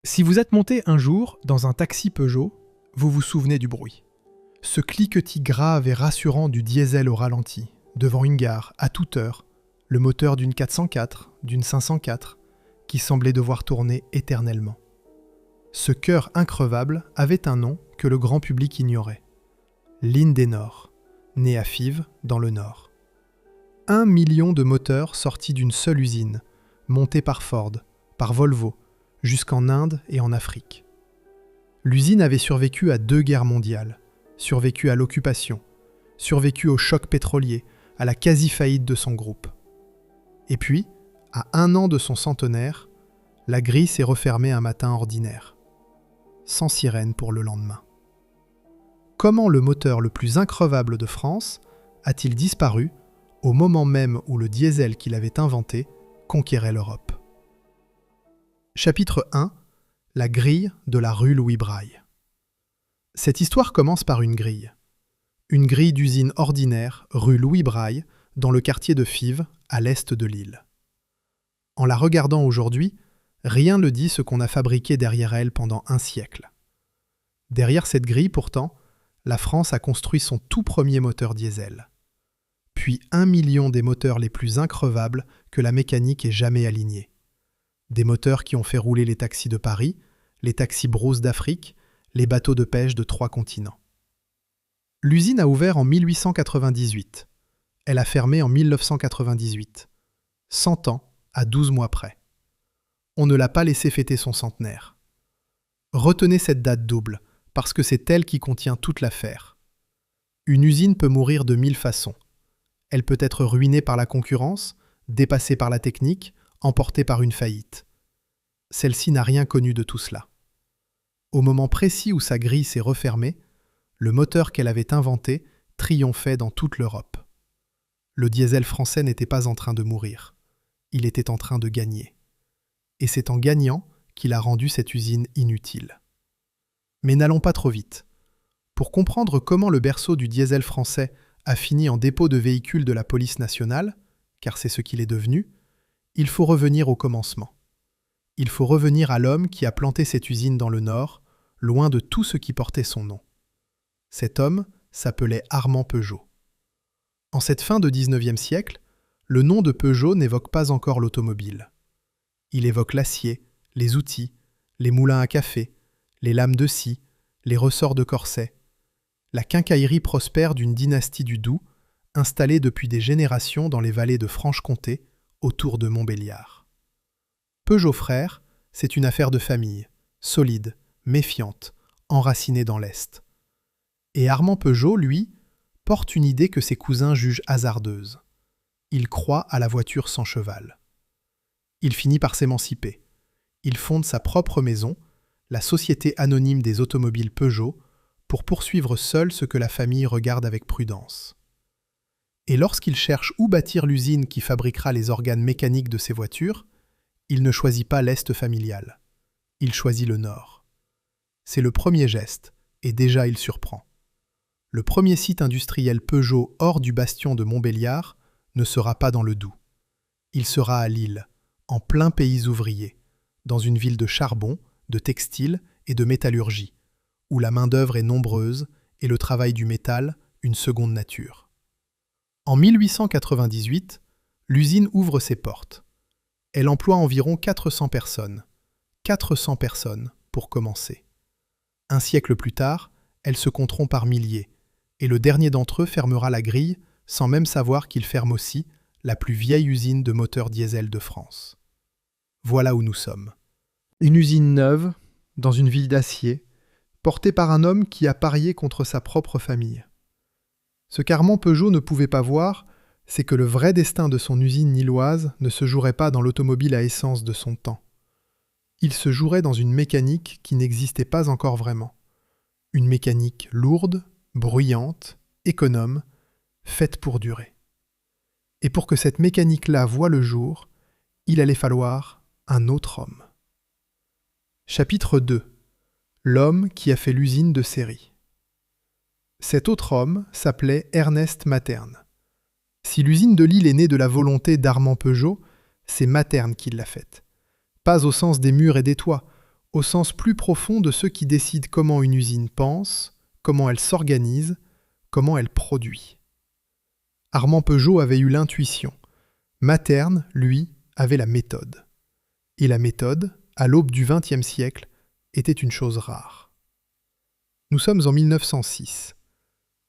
Si vous êtes monté un jour dans un taxi Peugeot, vous vous souvenez du bruit. Ce cliquetis grave et rassurant du diesel au ralenti, devant une gare, à toute heure, le moteur d'une 404, d'une 504, qui semblait devoir tourner éternellement. Ce cœur increvable avait un nom que le grand public ignorait. Lindenor, né à Fives, dans le Nord. 1 million de moteurs sortis d'une seule usine, montés par Ford, par Volvo, jusqu'en Inde et en Afrique. L'usine avait survécu à 2 guerres mondiales, survécu à l'occupation, survécu au choc pétrolier, à la quasi-faillite de son groupe. Et puis, à 1 an de son centenaire, la grille s'est refermée un matin ordinaire, sans sirène pour le lendemain. Comment le moteur le plus increvable de France a-t-il disparu au moment même où le diesel qu'il avait inventé conquérait l'Europe ? Chapitre 1. La grille de la rue Louis Braille. Cette histoire commence par une grille. Une grille d'usine ordinaire, rue Louis Braille, dans le quartier de Fives, à l'est de Lille. En la regardant aujourd'hui, rien ne dit ce qu'on a fabriqué derrière elle pendant un siècle. Derrière cette grille, pourtant, la France a construit son tout premier moteur diesel. Puis 1 million des moteurs les plus increvables que la mécanique ait jamais alignés. Des moteurs qui ont fait rouler les taxis de Paris, les taxis Brousse d'Afrique, les bateaux de pêche de 3 continents. L'usine a ouvert en 1898. Elle a fermé en 1998. 100 ans à 12 mois près. On ne l'a pas laissé fêter son centenaire. Retenez cette date double, parce que c'est elle qui contient toute l'affaire. Une usine peut mourir de 1000 façons. Elle peut être ruinée par la concurrence, dépassée par la technique, emportée par une faillite. Celle-ci n'a rien connu de tout cela. Au moment précis où sa grille s'est refermée, le moteur qu'elle avait inventé triomphait dans toute l'Europe. Le diesel français n'était pas en train de mourir. Il était en train de gagner. Et c'est en gagnant qu'il a rendu cette usine inutile. Mais n'allons pas trop vite. Pour comprendre comment le berceau du diesel français a fini en dépôt de véhicules de la police nationale, car c'est ce qu'il est devenu, il faut revenir au commencement. Il faut revenir à l'homme qui a planté cette usine dans le Nord, loin de tout ce qui portait son nom. Cet homme s'appelait Armand Peugeot. En cette fin de XIXe siècle, le nom de Peugeot n'évoque pas encore l'automobile. Il évoque l'acier, les outils, les moulins à café, les lames de scie, les ressorts de corset, la quincaillerie prospère d'une dynastie du Doubs, installée depuis des générations dans les vallées de Franche-Comté, autour de Montbéliard. Peugeot frères, c'est une affaire de famille, solide, méfiante, enracinée dans l'Est. Et Armand Peugeot, lui, porte une idée que ses cousins jugent hasardeuse. Il croit à la voiture sans cheval. Il finit par s'émanciper. Il fonde sa propre maison, la Société anonyme des automobiles Peugeot, pour poursuivre seul ce que la famille regarde avec prudence. Et lorsqu'il cherche où bâtir l'usine qui fabriquera les organes mécaniques de ses voitures, il ne choisit pas l'Est familial. Il choisit le Nord. C'est le premier geste, et déjà il surprend. Le premier site industriel Peugeot hors du bastion de Montbéliard ne sera pas dans le Doubs. Il sera à Lille, en plein pays ouvrier, dans une ville de charbon, de textile et de métallurgie, où la main-d'œuvre est nombreuse et le travail du métal une seconde nature. En 1898, l'usine ouvre ses portes. Elle emploie environ 400 personnes. 400 personnes pour commencer. Un siècle plus tard, elles se compteront par milliers, et le dernier d'entre eux fermera la grille sans même savoir qu'il ferme aussi la plus vieille usine de moteurs diesel de France. Voilà où nous sommes. Une usine neuve, dans une ville d'acier, portée par un homme qui a parié contre sa propre famille. Ce qu'Armand Peugeot ne pouvait pas voir, c'est que le vrai destin de son usine lilloise ne se jouerait pas dans l'automobile à essence de son temps. Il se jouerait dans une mécanique qui n'existait pas encore vraiment. Une mécanique lourde, bruyante, économe, faite pour durer. Et pour que cette mécanique-là voie le jour, il allait falloir un autre homme. Chapitre 2. L'homme qui a fait l'usine de série. Cet autre homme s'appelait Ernest Materne. Si l'usine de Lille est née de la volonté d'Armand Peugeot, c'est Materne qui l'a faite. Pas au sens des murs et des toits, au sens plus profond de ceux qui décident comment une usine pense, comment elle s'organise, comment elle produit. Armand Peugeot avait eu l'intuition. Materne, lui, avait la méthode. Et la méthode, à l'aube du XXe siècle, était une chose rare. Nous sommes en 1906.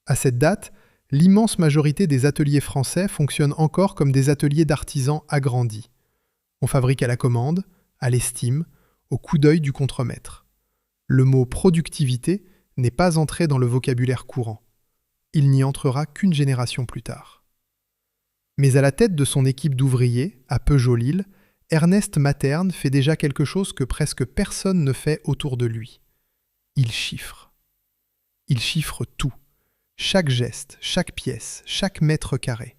À cette date, l'immense majorité des ateliers français fonctionnent encore comme des ateliers d'artisans agrandis. On fabrique à la commande, à l'estime, au coup d'œil du contremaître. Le mot productivité n'est pas entré dans le vocabulaire courant. Il n'y entrera qu'une génération plus tard. Mais à la tête de son équipe d'ouvriers, à Peugeot-Lille, Ernest Materne fait déjà quelque chose que presque personne ne fait autour de lui. Il chiffre. Il chiffre tout. Chaque geste, chaque pièce, chaque mètre carré.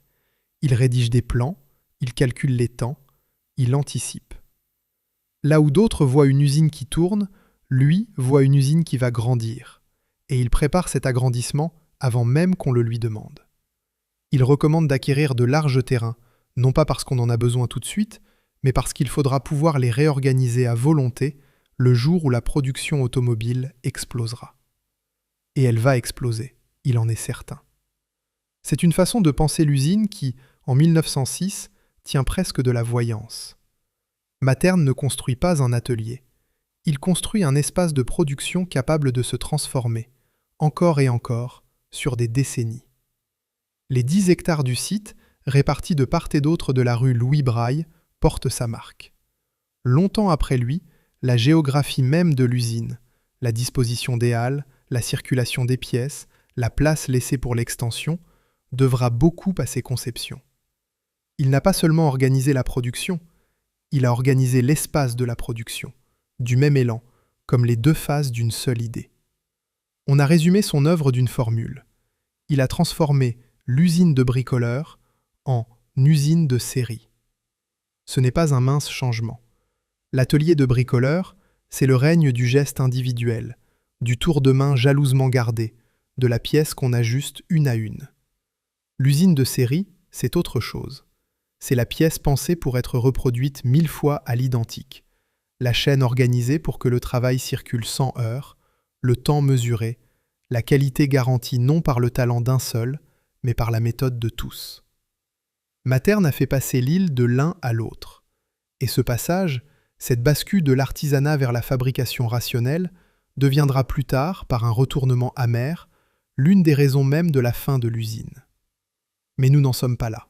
Il rédige des plans, il calcule les temps, il anticipe. Là où d'autres voient une usine qui tourne, lui voit une usine qui va grandir. Et il prépare cet agrandissement avant même qu'on le lui demande. Il recommande d'acquérir de larges terrains, non pas parce qu'on en a besoin tout de suite, mais parce qu'il faudra pouvoir les réorganiser à volonté le jour où la production automobile explosera. Et elle va exploser, il en est certain. C'est une façon de penser l'usine qui, en 1906, tient presque de la voyance. Materne ne construit pas un atelier. Il construit un espace de production capable de se transformer, encore et encore, sur des décennies. Les 10 hectares du site, répartis de part et d'autre de la rue Louis Braille, portent sa marque. Longtemps après lui, la géographie même de l'usine, la disposition des halles, la circulation des pièces, la place laissée pour l'extension, devra beaucoup à ses conceptions. Il n'a pas seulement organisé la production, il a organisé l'espace de la production, du même élan, comme les deux faces d'une seule idée. On a résumé son œuvre d'une formule. Il a transformé l'usine de bricoleur en usine de série. Ce n'est pas un mince changement. L'atelier de bricoleur, c'est le règne du geste individuel, du tour de main jalousement gardé, de la pièce qu'on ajuste une à une. L'usine de série, c'est autre chose. C'est la pièce pensée pour être reproduite 1000 fois à l'identique. La chaîne organisée pour que le travail circule sans heurts, le temps mesuré, la qualité garantie non par le talent d'un seul, mais par la méthode de tous. Materne a fait passer Lille de l'un à l'autre. Et ce passage, cette bascule de l'artisanat vers la fabrication rationnelle, deviendra plus tard, par un retournement amer, l'une des raisons même de la fin de l'usine. Mais nous n'en sommes pas là.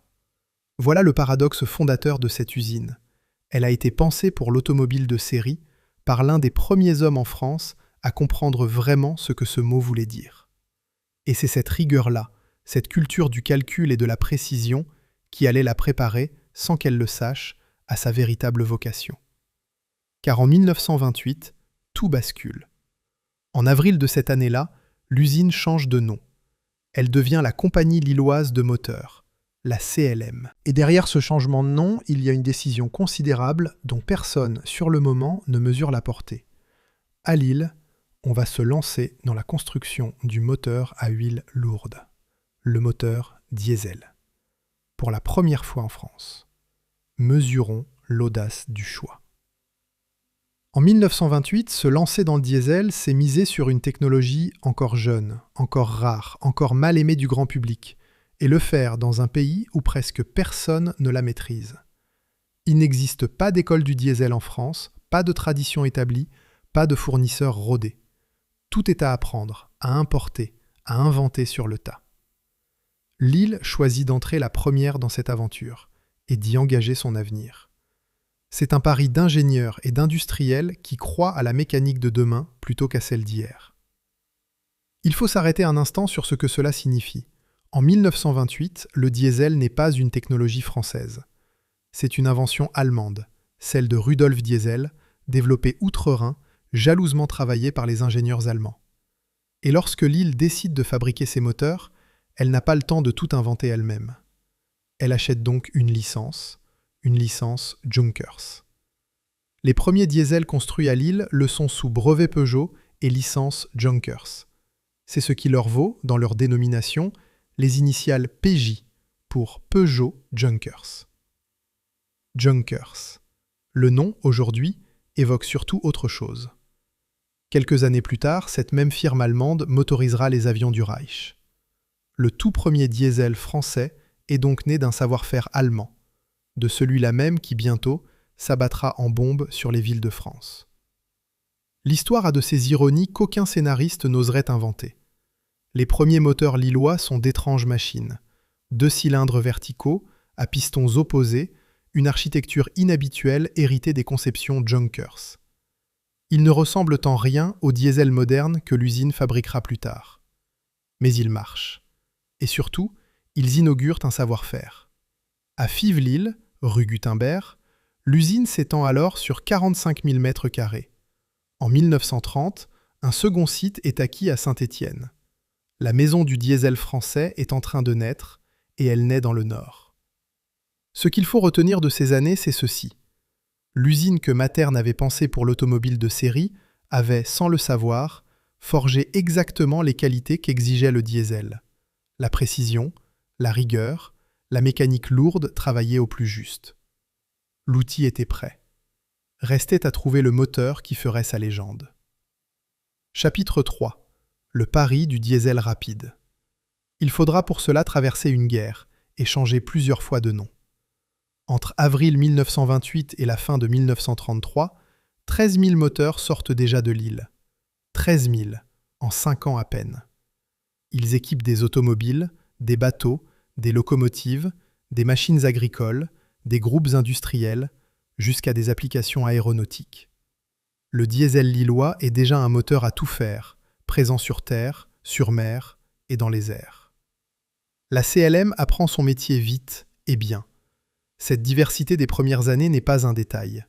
Voilà le paradoxe fondateur de cette usine. Elle a été pensée pour l'automobile de série par l'un des premiers hommes en France à comprendre vraiment ce que ce mot voulait dire. Et c'est cette rigueur-là, cette culture du calcul et de la précision qui allait la préparer, sans qu'elle le sache, à sa véritable vocation. Car en 1928, tout bascule. En avril de cette année-là, l'usine change de nom. Elle devient la Compagnie lilloise de moteurs, la CLM. Et derrière ce changement de nom, il y a une décision considérable dont personne, sur le moment, ne mesure la portée. À Lille, on va se lancer dans la construction du moteur à huile lourde, le moteur diesel. Pour la première fois en France. Mesurons l'audace du choix. En 1928, se lancer dans le diesel, c'est miser sur une technologie encore jeune, encore rare, encore mal aimée du grand public, et le faire dans un pays où presque personne ne la maîtrise. Il n'existe pas d'école du diesel en France, pas de tradition établie, pas de fournisseurs rodés. Tout est à apprendre, à importer, à inventer sur le tas. Lille choisit d'entrer la première dans cette aventure et d'y engager son avenir. C'est un pari d'ingénieurs et d'industriels qui croient à la mécanique de demain plutôt qu'à celle d'hier. Il faut s'arrêter un instant sur ce que cela signifie. En 1928, le diesel n'est pas une technologie française. C'est une invention allemande, celle de Rudolf Diesel, développée outre-Rhin, jalousement travaillée par les ingénieurs allemands. Et lorsque Lille décide de fabriquer ses moteurs, elle n'a pas le temps de tout inventer elle-même. Elle achète donc une licence Junkers. Les premiers diesels construits à Lille le sont sous brevet Peugeot et licence Junkers. C'est ce qui leur vaut, dans leur dénomination, les initiales PJ pour Peugeot Junkers. Junkers. Le nom, aujourd'hui, évoque surtout autre chose. Quelques années plus tard, cette même firme allemande motorisera les avions du Reich. Le tout premier diesel français est donc né d'un savoir-faire allemand, de celui-là même qui bientôt s'abattra en bombe sur les villes de France. L'histoire a de ces ironies qu'aucun scénariste n'oserait inventer. Les premiers moteurs lillois sont d'étranges machines, 2 cylindres verticaux, à pistons opposés, une architecture inhabituelle héritée des conceptions Junkers. Ils ne ressemblent en rien au diesel moderne que l'usine fabriquera plus tard. Mais ils marchent. Et surtout, ils inaugurent un savoir-faire. À Fives-Lille, rue Gutenberg, l'usine s'étend alors sur 45 000 mètres carrés. En 1930, un second site est acquis à Saint-Étienne. La maison du diesel français est en train de naître, et elle naît dans le Nord. Ce qu'il faut retenir de ces années, c'est ceci. L'usine que Materne avait pensée pour l'automobile de série avait, sans le savoir, forgé exactement les qualités qu'exigeait le diesel. La précision, la rigueur, la mécanique lourde travaillée au plus juste. L'outil était prêt. Restait à trouver le moteur qui ferait sa légende. Chapitre 3. Le pari du diesel rapide. Il faudra pour cela traverser une guerre et changer plusieurs fois de nom. Entre avril 1928 et la fin de 1933, 13 000 moteurs sortent déjà de Lille. 13 000, en 5 ans à peine. Ils équipent des automobiles, des bateaux, des locomotives, des machines agricoles, des groupes industriels, jusqu'à des applications aéronautiques. Le diesel lillois est déjà un moteur à tout faire, présent sur terre, sur mer et dans les airs. La CLM apprend son métier vite et bien. Cette diversité des premières années n'est pas un détail.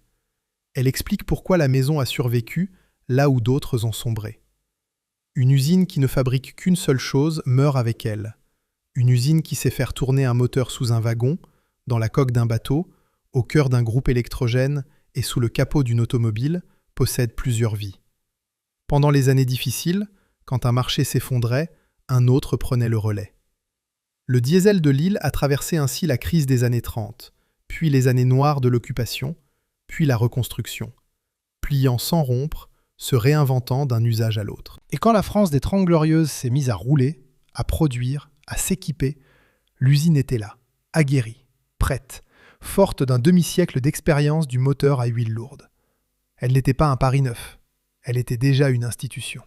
Elle explique pourquoi la maison a survécu là où d'autres ont sombré. Une usine qui ne fabrique qu'une seule chose meurt avec elle. Une usine qui sait faire tourner un moteur sous un wagon, dans la coque d'un bateau, au cœur d'un groupe électrogène et sous le capot d'une automobile, possède plusieurs vies. Pendant les années difficiles, quand un marché s'effondrait, un autre prenait le relais. Le diesel de Lille a traversé ainsi la crise des années 30, puis les années noires de l'occupation, puis la reconstruction, pliant sans rompre, se réinventant d'un usage à l'autre. Et quand la France des Trente Glorieuses s'est mise à rouler, à produire, à s'équiper, l'usine était là, aguerrie, prête, forte d'un demi-siècle d'expérience du moteur à huile lourde. Elle n'était pas un pari neuf, elle était déjà une institution.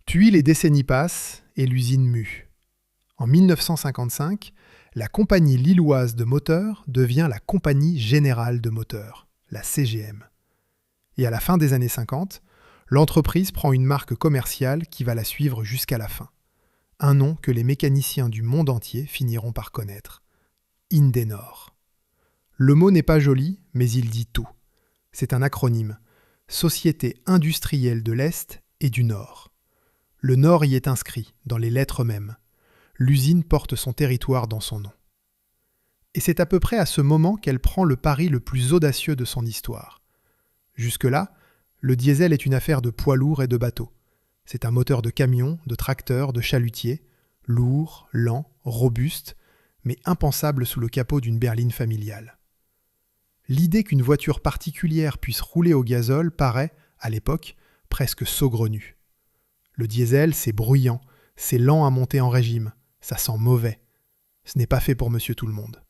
Puis les décennies passent et l'usine mue. En 1955, la compagnie lilloise de moteurs devient la Compagnie Générale de Moteurs, la CGM. Et à la fin des années 50, l'entreprise prend une marque commerciale qui va la suivre jusqu'à la fin. Un nom que les mécaniciens du monde entier finiront par connaître. Indenor. Le mot n'est pas joli, mais il dit tout. C'est un acronyme. Société industrielle de l'Est et du Nord. Le Nord y est inscrit, dans les lettres mêmes. L'usine porte son territoire dans son nom. Et c'est à peu près à ce moment qu'elle prend le pari le plus audacieux de son histoire. Jusque-là, le diesel est une affaire de poids lourds et de bateaux. C'est un moteur de camion, de tracteur, de chalutier, lourd, lent, robuste, mais impensable sous le capot d'une berline familiale. L'idée qu'une voiture particulière puisse rouler au gazole paraît, à l'époque, presque saugrenue. Le diesel, c'est bruyant, c'est lent à monter en régime, ça sent mauvais. Ce n'est pas fait pour monsieur tout le monde.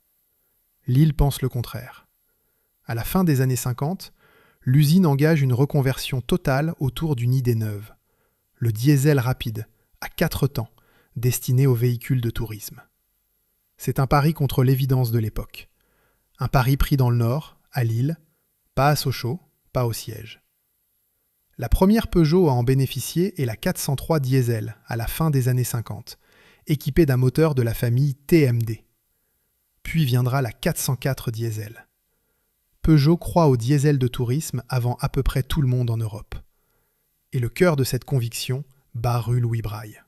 Lille pense le contraire. À la fin des années 50, l'usine engage une reconversion totale autour d'une idée neuve. Le diesel rapide, à 4 temps, destiné aux véhicules de tourisme. C'est un pari contre l'évidence de l'époque. Un pari pris dans le Nord, à Lille, pas à Sochaux, pas au siège. La première Peugeot à en bénéficier est la 403 diesel, à la fin des années 50, équipée d'un moteur de la famille TMD. Puis viendra la 404 diesel. Peugeot croit au diesel de tourisme avant à peu près tout le monde en Europe. Et le cœur de cette conviction bat rue Louis Braille.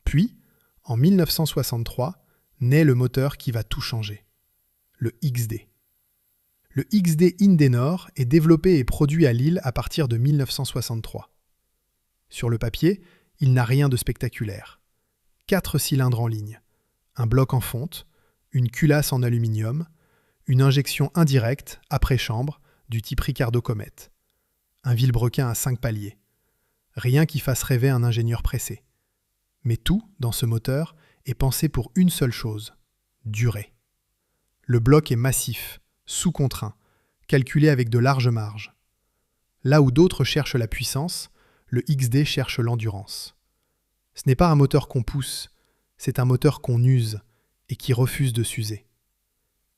Puis, en 1963, naît le moteur qui va tout changer, le XD. Le XD Indenor est développé et produit à Lille à partir de 1963. Sur le papier, il n'a rien de spectaculaire. 4 cylindres en ligne, un bloc en fonte, une culasse en aluminium, une injection indirecte, après chambre, du type Ricardo Comet. un vilebrequin à 5 paliers. Rien qui fasse rêver un ingénieur pressé. Mais tout, dans ce moteur, est pensé pour une seule chose, durer. Le bloc est massif, sous-contraint, calculé avec de larges marges. Là où d'autres cherchent la puissance, le XD cherche l'endurance. Ce n'est pas un moteur qu'on pousse, c'est un moteur qu'on use et qui refuse de s'user.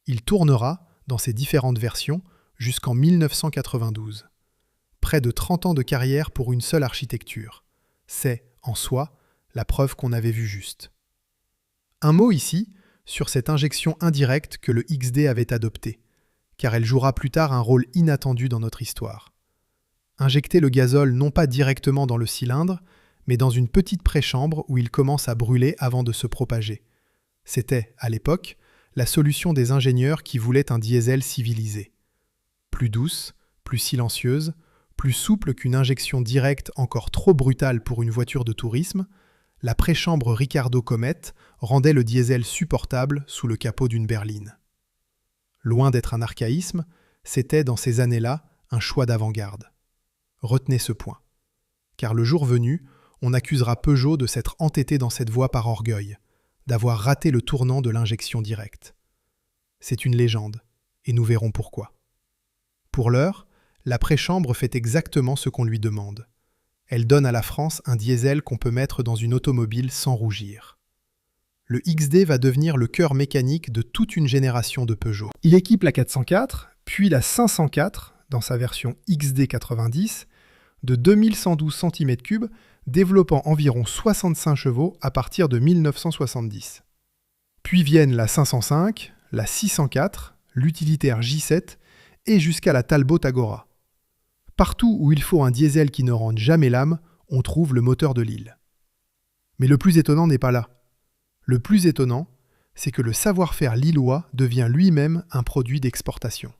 Il tournera, dans ses différentes versions, jusqu'en 1992. Près de 30 ans de carrière pour une seule architecture. C'est, en soi, la preuve qu'on avait vu juste. Un mot ici sur cette injection indirecte que le XD avait adoptée, car elle jouera plus tard un rôle inattendu dans notre histoire. Injecter le gazole non pas directement dans le cylindre, mais dans une petite préchambre où il commence à brûler avant de se propager. C'était, à l'époque, la solution des ingénieurs qui voulaient un diesel civilisé. Plus douce, plus silencieuse, plus souple qu'une injection directe encore trop brutale pour une voiture de tourisme, la préchambre Ricardo Comet rendait le diesel supportable sous le capot d'une berline. Loin d'être un archaïsme, c'était, dans ces années-là, un choix d'avant-garde. Retenez ce point. Car le jour venu, on accusera Peugeot de s'être entêté dans cette voie par orgueil, d'avoir raté le tournant de l'injection directe. C'est une légende, et nous verrons pourquoi. Pour l'heure, la préchambre fait exactement ce qu'on lui demande. Elle donne à la France un diesel qu'on peut mettre dans une automobile sans rougir. Le XD va devenir le cœur mécanique de toute une génération de Peugeot. Il équipe la 404, puis la 504, dans sa version XD 90, de 2112 cm3, développant environ 65 chevaux à partir de 1970. Puis viennent la 505, la 604, l'utilitaire J7 et jusqu'à la Talbot Agora. Partout où il faut un diesel qui ne rende jamais l'âme, on trouve le moteur de Lille. Mais le plus étonnant n'est pas là. Le plus étonnant, c'est que le savoir-faire lillois devient lui-même un produit d'exportation.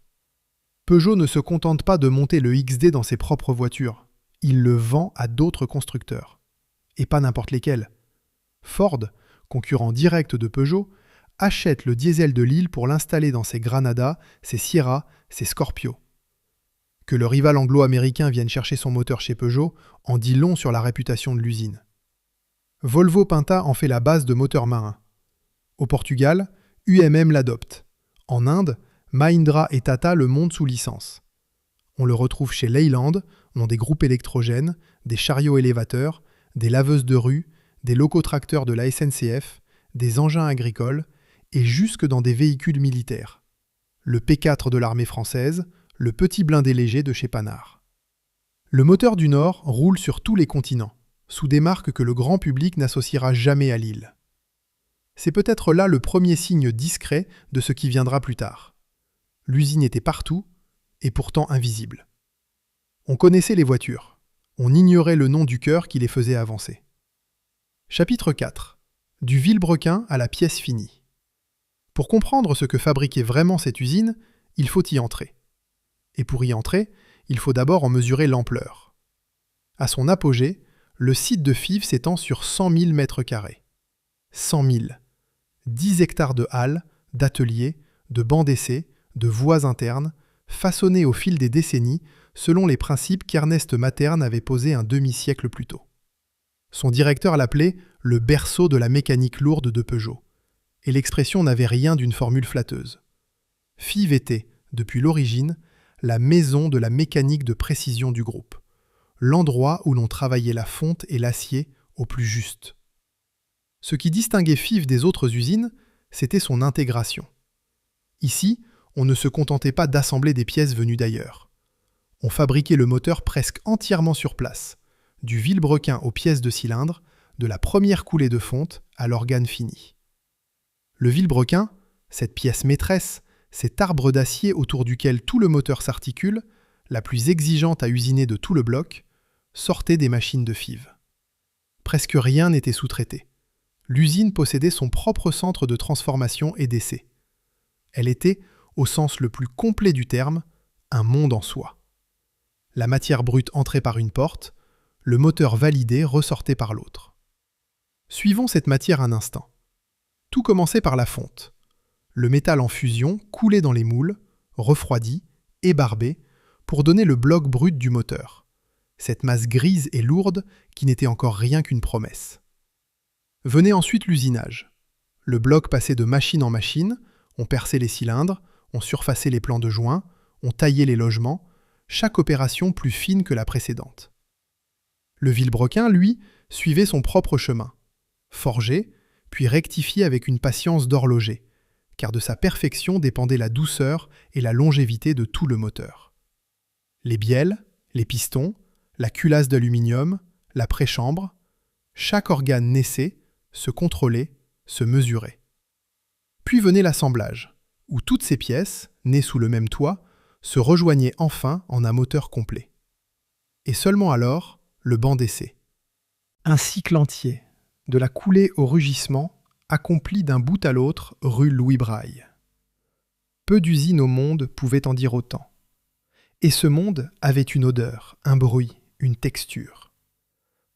Peugeot ne se contente pas de monter le XD dans ses propres voitures. Il le vend à d'autres constructeurs. Et pas n'importe lesquels. Ford, concurrent direct de Peugeot, achète le diesel de Lille pour l'installer dans ses Granada, ses Sierra, ses Scorpio. Que le rival anglo-américain vienne chercher son moteur chez Peugeot en dit long sur la réputation de l'usine. Volvo Penta en fait la base de moteurs marins. Au Portugal, UMM l'adopte. En Inde, Mahindra et Tata le montent sous licence. On le retrouve chez Leyland, dans des groupes électrogènes, des chariots élévateurs, des laveuses de rue, des locotracteurs de la SNCF, des engins agricoles et jusque dans des véhicules militaires. Le P4 de l'armée française, le petit blindé léger de chez Panhard. Le moteur du Nord roule sur tous les continents, sous des marques que le grand public n'associera jamais à Lille. C'est peut-être là le premier signe discret de ce qui viendra plus tard. L'usine était partout, et pourtant invisible. On connaissait les voitures, on ignorait le nom du cœur qui les faisait avancer. Chapitre 4. Du vilebrequin à la pièce finie. Pour comprendre ce que fabriquait vraiment cette usine, il faut y entrer. Et pour y entrer, il faut d'abord en mesurer l'ampleur. À son apogée, le site de Fives s'étend sur 100 000 m². 100 000. 10 hectares de halles, d'ateliers, de bancs d'essai, de voies internes, façonnés au fil des décennies selon les principes qu'Ernest Materne avait posés un demi-siècle plus tôt. Son directeur l'appelait le berceau de la mécanique lourde de Peugeot, et l'expression n'avait rien d'une formule flatteuse. Fives était, depuis l'origine, la maison de la mécanique de précision du groupe, l'endroit où l'on travaillait la fonte et l'acier au plus juste. Ce qui distinguait Fives des autres usines, c'était son intégration. Ici, on ne se contentait pas d'assembler des pièces venues d'ailleurs. On fabriquait le moteur presque entièrement sur place, du vilebrequin aux pièces de cylindre, de la première coulée de fonte à l'organe fini. Le vilebrequin, cette pièce maîtresse, cet arbre d'acier autour duquel tout le moteur s'articule, la plus exigeante à usiner de tout le bloc, sortait des machines de Fives. Presque rien n'était sous-traité. L'usine possédait son propre centre de transformation et d'essai. Elle était, au sens le plus complet du terme, un monde en soi. La matière brute entrait par une porte, le moteur validé ressortait par l'autre. Suivons cette matière un instant. Tout commençait par la fonte. Le métal en fusion coulait dans les moules, refroidi, ébarbé, pour donner le bloc brut du moteur, cette masse grise et lourde qui n'était encore rien qu'une promesse. Venait ensuite l'usinage. Le bloc passait de machine en machine, on perçait les cylindres, on surfaçait les plans de joints, on taillait les logements, chaque opération plus fine que la précédente. Le vilebrequin, lui, suivait son propre chemin. Forgé, puis rectifié avec une patience d'horloger, car de sa perfection dépendait la douceur et la longévité de tout le moteur. Les bielles, les pistons, la culasse d'aluminium, la préchambre, chaque organe naissait, se contrôlait, se mesurait. Puis venait l'assemblage, où toutes ces pièces, nées sous le même toit, se rejoignaient enfin en un moteur complet. Et seulement alors, le banc d'essai. Un cycle entier, de la coulée au rugissement, accompli d'un bout à l'autre rue Louis Braille. Peu d'usines au monde pouvaient en dire autant. Et ce monde avait une odeur, un bruit, une texture.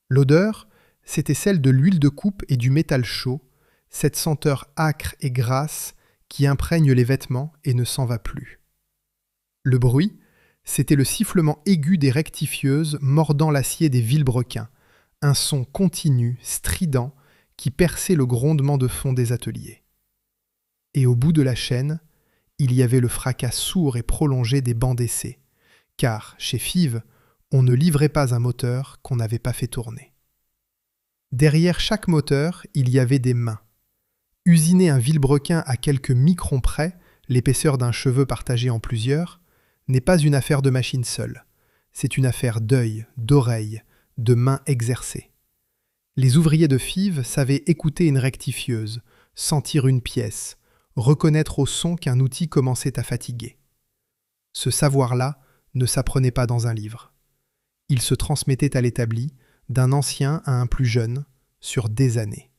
L'odeur, c'était celle de l'huile de coupe et du métal chaud, cette senteur âcre et grasse qui imprègne les vêtements et ne s'en va plus. Le bruit, c'était le sifflement aigu des rectifieuses mordant l'acier des vilebrequins, un son continu, strident, qui perçait le grondement de fond des ateliers. Et au bout de la chaîne, il y avait le fracas sourd et prolongé des bancs d'essai, car, chez Fives, on ne livrait pas un moteur qu'on n'avait pas fait tourner. Derrière chaque moteur, il y avait des mains. Usiner un vilebrequin à quelques microns près, l'épaisseur d'un cheveu partagé en plusieurs, n'est pas une affaire de machine seule. C'est une affaire d'œil, d'oreille, de mains exercées. Les ouvriers de Fives savaient écouter une rectifieuse, sentir une pièce, reconnaître au son qu'un outil commençait à fatiguer. Ce savoir-là ne s'apprenait pas dans un livre. Il se transmettait à l'établi, d'un ancien à un plus jeune, sur des années.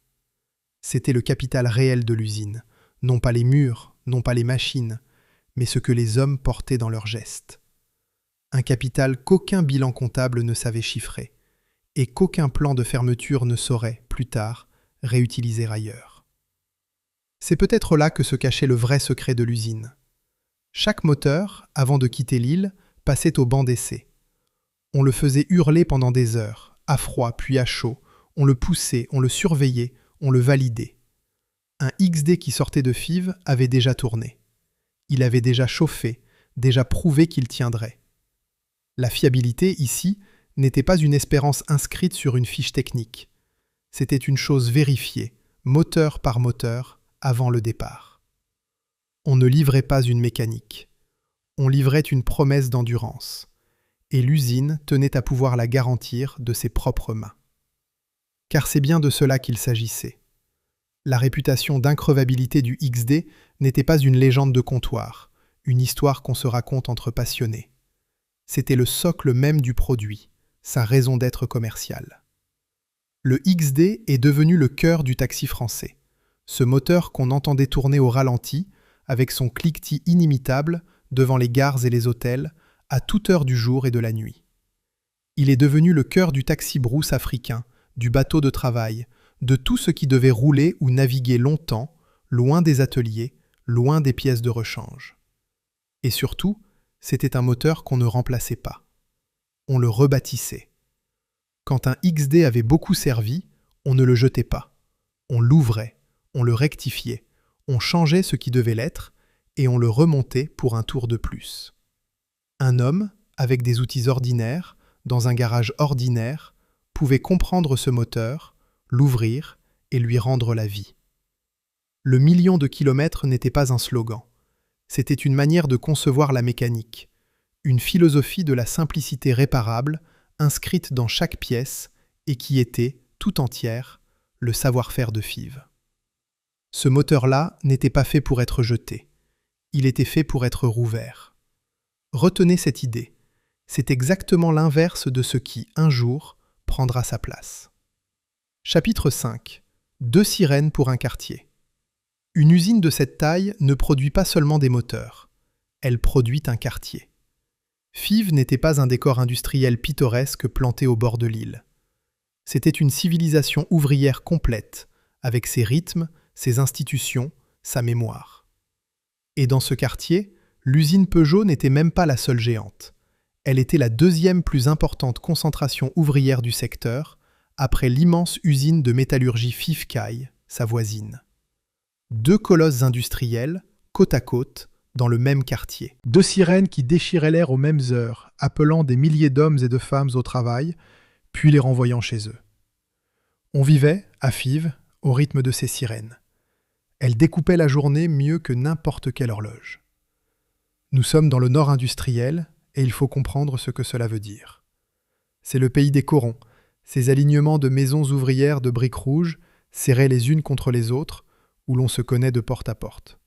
C'était le capital réel de l'usine, non pas les murs, non pas les machines, mais ce que les hommes portaient dans leurs gestes. Un capital qu'aucun bilan comptable ne savait chiffrer, et qu'aucun plan de fermeture ne saurait, plus tard, réutiliser ailleurs. C'est peut-être là que se cachait le vrai secret de l'usine. Chaque moteur, avant de quitter l'île, passait au banc d'essai. On le faisait hurler pendant des heures, à froid puis à chaud, on le poussait, on le surveillait, on le validait. Un XD qui sortait de Fives avait déjà tourné. Il avait déjà chauffé, déjà prouvé qu'il tiendrait. La fiabilité, ici, n'était pas une espérance inscrite sur une fiche technique. C'était une chose vérifiée, moteur par moteur, avant le départ. On ne livrait pas une mécanique. On livrait une promesse d'endurance. Et l'usine tenait à pouvoir la garantir de ses propres mains. Car c'est bien de cela qu'il s'agissait. La réputation d'increvabilité du XD n'était pas une légende de comptoir, une histoire qu'on se raconte entre passionnés. C'était le socle même du produit, sa raison d'être commerciale. Le XD est devenu le cœur du taxi français, ce moteur qu'on entendait tourner au ralenti, avec son cliquetis inimitable devant les gares et les hôtels, à toute heure du jour et de la nuit. Il est devenu le cœur du taxi-brousse africain, du bateau de travail, de tout ce qui devait rouler ou naviguer longtemps, loin des ateliers, loin des pièces de rechange. Et surtout, c'était un moteur qu'on ne remplaçait pas. On le rebâtissait. Quand un XD avait beaucoup servi, on ne le jetait pas. On l'ouvrait, on le rectifiait, on changeait ce qui devait l'être, et on le remontait pour un tour de plus. Un homme, avec des outils ordinaires, dans un garage ordinaire, pouvait comprendre ce moteur, l'ouvrir et lui rendre la vie. Le million de kilomètres n'était pas un slogan. C'était une manière de concevoir la mécanique, une philosophie de la simplicité réparable, inscrite dans chaque pièce et qui était, tout entière, le savoir-faire de Fives. Ce moteur-là n'était pas fait pour être jeté. Il était fait pour être rouvert. Retenez cette idée. C'est exactement l'inverse de ce qui, un jour, prendra sa place. Chapitre 5. 2 sirènes pour un quartier. Une usine de cette taille ne produit pas seulement des moteurs. Elle produit un quartier. Fives n'était pas un décor industriel pittoresque planté au bord de l'île. C'était une civilisation ouvrière complète, avec ses rythmes, ses institutions, sa mémoire. Et dans ce quartier, l'usine Peugeot n'était même pas la seule géante. Elle était la deuxième plus importante concentration ouvrière du secteur, après l'immense usine de métallurgie Fifkai, sa voisine. 2 colosses industriels, côte à côte, dans le même quartier. 2 sirènes qui déchiraient l'air aux mêmes heures, appelant des milliers d'hommes et de femmes au travail, puis les renvoyant chez eux. On vivait, à Fives, au rythme de ces sirènes. Elles découpaient la journée mieux que n'importe quelle horloge. Nous sommes dans le nord industriel, et il faut comprendre ce que cela veut dire. C'est le pays des corons, ces alignements de maisons ouvrières de briques rouges, serrées les unes contre les autres, où l'on se connaît de porte à porte.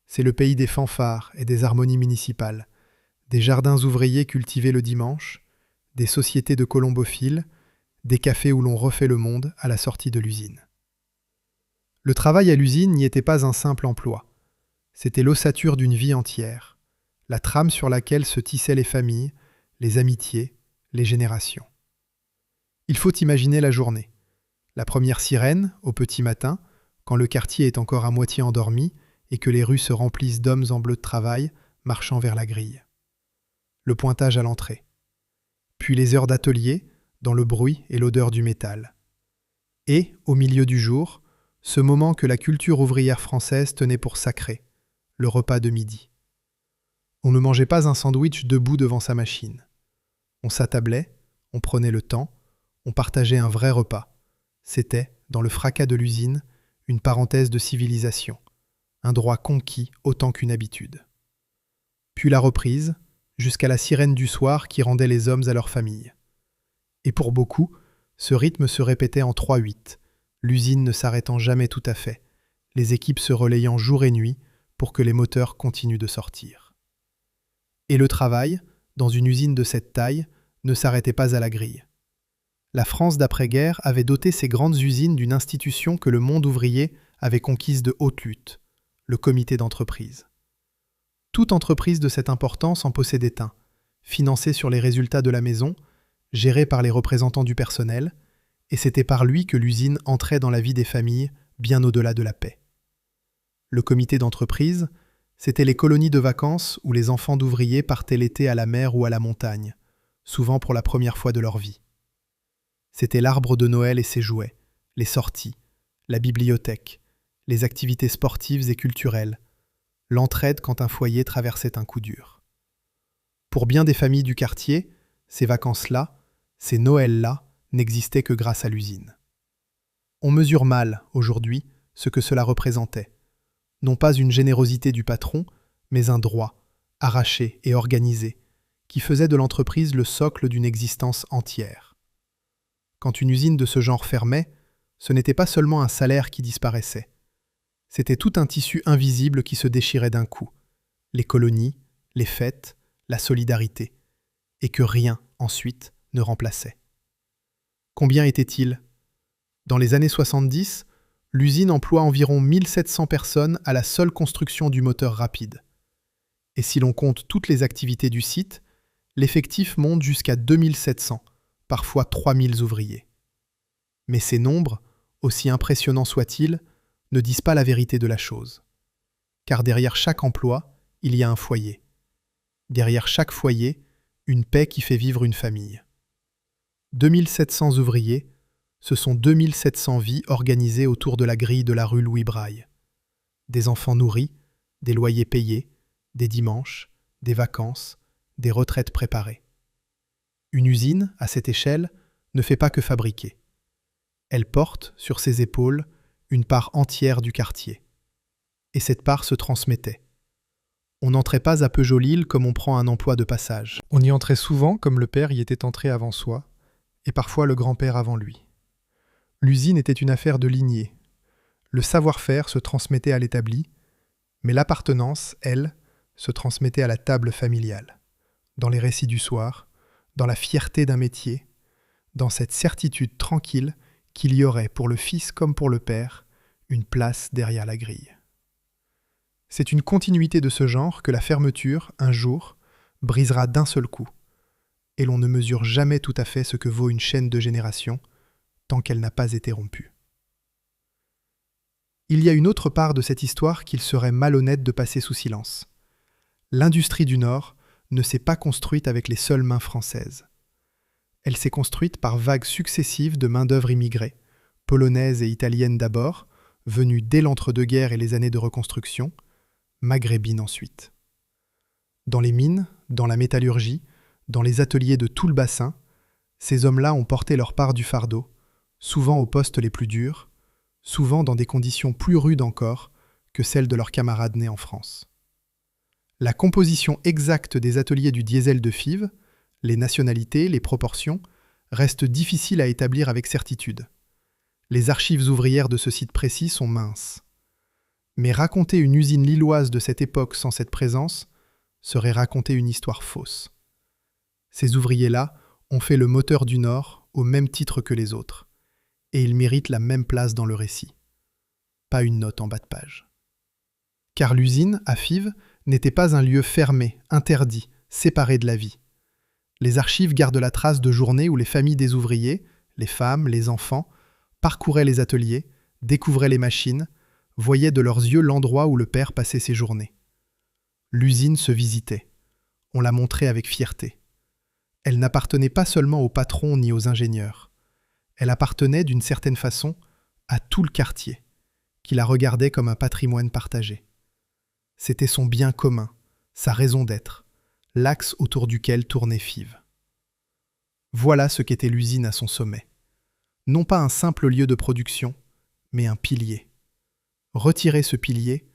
C'est le pays des fanfares et des harmonies municipales, des jardins ouvriers cultivés le dimanche, des sociétés de colombophiles, des cafés où l'on refait le monde à la sortie de l'usine. Le travail à l'usine n'y était pas un simple emploi. C'était l'ossature d'une vie entière, la trame sur laquelle se tissaient les familles, les amitiés, les générations. Il faut imaginer la journée. La première sirène, au petit matin, quand le quartier est encore à moitié endormi et que les rues se remplissent d'hommes en bleu de travail marchant vers la grille. Le pointage à l'entrée. Puis les heures d'atelier, dans le bruit et l'odeur du métal. Et, au milieu du jour, ce moment que la culture ouvrière française tenait pour sacré, le repas de midi. On ne mangeait pas un sandwich debout devant sa machine. On s'attablait, on prenait le temps, on partageait un vrai repas. C'était, dans le fracas de l'usine, une parenthèse de civilisation, un droit conquis autant qu'une habitude. Puis la reprise, jusqu'à la sirène du soir qui rendait les hommes à leur famille. Et pour beaucoup, ce rythme se répétait en 3-8, l'usine ne s'arrêtant jamais tout à fait, les équipes se relayant jour et nuit pour que les moteurs continuent de sortir. Et le travail, dans une usine de cette taille, ne s'arrêtait pas à la grille. La France d'après-guerre avait doté ces grandes usines d'une institution que le monde ouvrier avait conquise de haute lutte, le comité d'entreprise. Toute entreprise de cette importance en possédait un, financé sur les résultats de la maison, géré par les représentants du personnel, et c'était par lui que l'usine entrait dans la vie des familles bien au-delà de la paix. Le comité d'entreprise, c'étaient les colonies de vacances où les enfants d'ouvriers partaient l'été à la mer ou à la montagne, souvent pour la première fois de leur vie. C'était l'arbre de Noël et ses jouets, les sorties, la bibliothèque, les activités sportives et culturelles, l'entraide quand un foyer traversait un coup dur. Pour bien des familles du quartier, ces vacances-là, ces Noëls-là, n'existaient que grâce à l'usine. On mesure mal, aujourd'hui, ce que cela représentait. Non pas une générosité du patron, mais un droit, arraché et organisé, qui faisait de l'entreprise le socle d'une existence entière. Quand une usine de ce genre fermait, ce n'était pas seulement un salaire qui disparaissait. C'était tout un tissu invisible qui se déchirait d'un coup. Les colonies, les fêtes, la solidarité. Et que rien, ensuite, ne remplaçait. Combien était-il ? Dans les années 70, l'usine emploie environ 1700 personnes à la seule construction du moteur rapide. Et si l'on compte toutes les activités du site, l'effectif monte jusqu'à 2700, parfois 3000 ouvriers. Mais ces nombres, aussi impressionnants soient-ils, ne disent pas la vérité de la chose. Car derrière chaque emploi, il y a un foyer. Derrière chaque foyer, une paix qui fait vivre une famille. 2700 ouvriers, ce sont 2700 vies organisées autour de la grille de la rue Louis Braille. Des enfants nourris, des loyers payés, des dimanches, des vacances, des retraites préparées. Une usine, à cette échelle, ne fait pas que fabriquer. Elle porte, sur ses épaules, une part entière du quartier. Et cette part se transmettait. On n'entrait pas à Peugeot-Lille comme on prend un emploi de passage. On y entrait souvent comme le père y était entré avant soi, et parfois le grand-père avant lui. L'usine était une affaire de lignée. Le savoir-faire se transmettait à l'établi, mais l'appartenance, elle, se transmettait à la table familiale, dans les récits du soir, dans la fierté d'un métier, dans cette certitude tranquille qu'il y aurait pour le fils comme pour le père une place derrière la grille. C'est une continuité de ce genre que la fermeture, un jour, brisera d'un seul coup, et l'on ne mesure jamais tout à fait ce que vaut une chaîne de génération tant qu'elle n'a pas été rompue. Il y a une autre part de cette histoire qu'il serait malhonnête de passer sous silence. L'industrie du Nord ne s'est pas construite avec les seules mains françaises. Elle s'est construite par vagues successives de main-d'œuvre immigrée, polonaise et italienne d'abord, venue dès l'entre-deux-guerres et les années de reconstruction, maghrébine ensuite. Dans les mines, dans la métallurgie, dans les ateliers de tout le bassin, ces hommes-là ont porté leur part du fardeau, souvent aux postes les plus durs, souvent dans des conditions plus rudes encore que celles de leurs camarades nés en France. La composition exacte des ateliers du diesel de Fives, les nationalités, les proportions, reste difficile à établir avec certitude. Les archives ouvrières de ce site précis sont minces. Mais raconter une usine lilloise de cette époque sans cette présence serait raconter une histoire fausse. Ces ouvriers-là ont fait le moteur du Nord au même titre que les autres, et ils méritent la même place dans le récit. Pas une note en bas de page. Car l'usine, à Fives, n'était pas un lieu fermé, interdit, séparé de la vie. Les archives gardent la trace de journées où les familles des ouvriers, les femmes, les enfants, parcouraient les ateliers, découvraient les machines, voyaient de leurs yeux l'endroit où le père passait ses journées. L'usine se visitait. On la montrait avec fierté. Elle n'appartenait pas seulement aux patrons ni aux ingénieurs. Elle appartenait d'une certaine façon à tout le quartier, qui la regardait comme un patrimoine partagé. C'était son bien commun, sa raison d'être, l'axe autour duquel tournait Fives. Voilà ce qu'était l'usine à son sommet. Non pas un simple lieu de production, mais un pilier. Retirez ce pilier,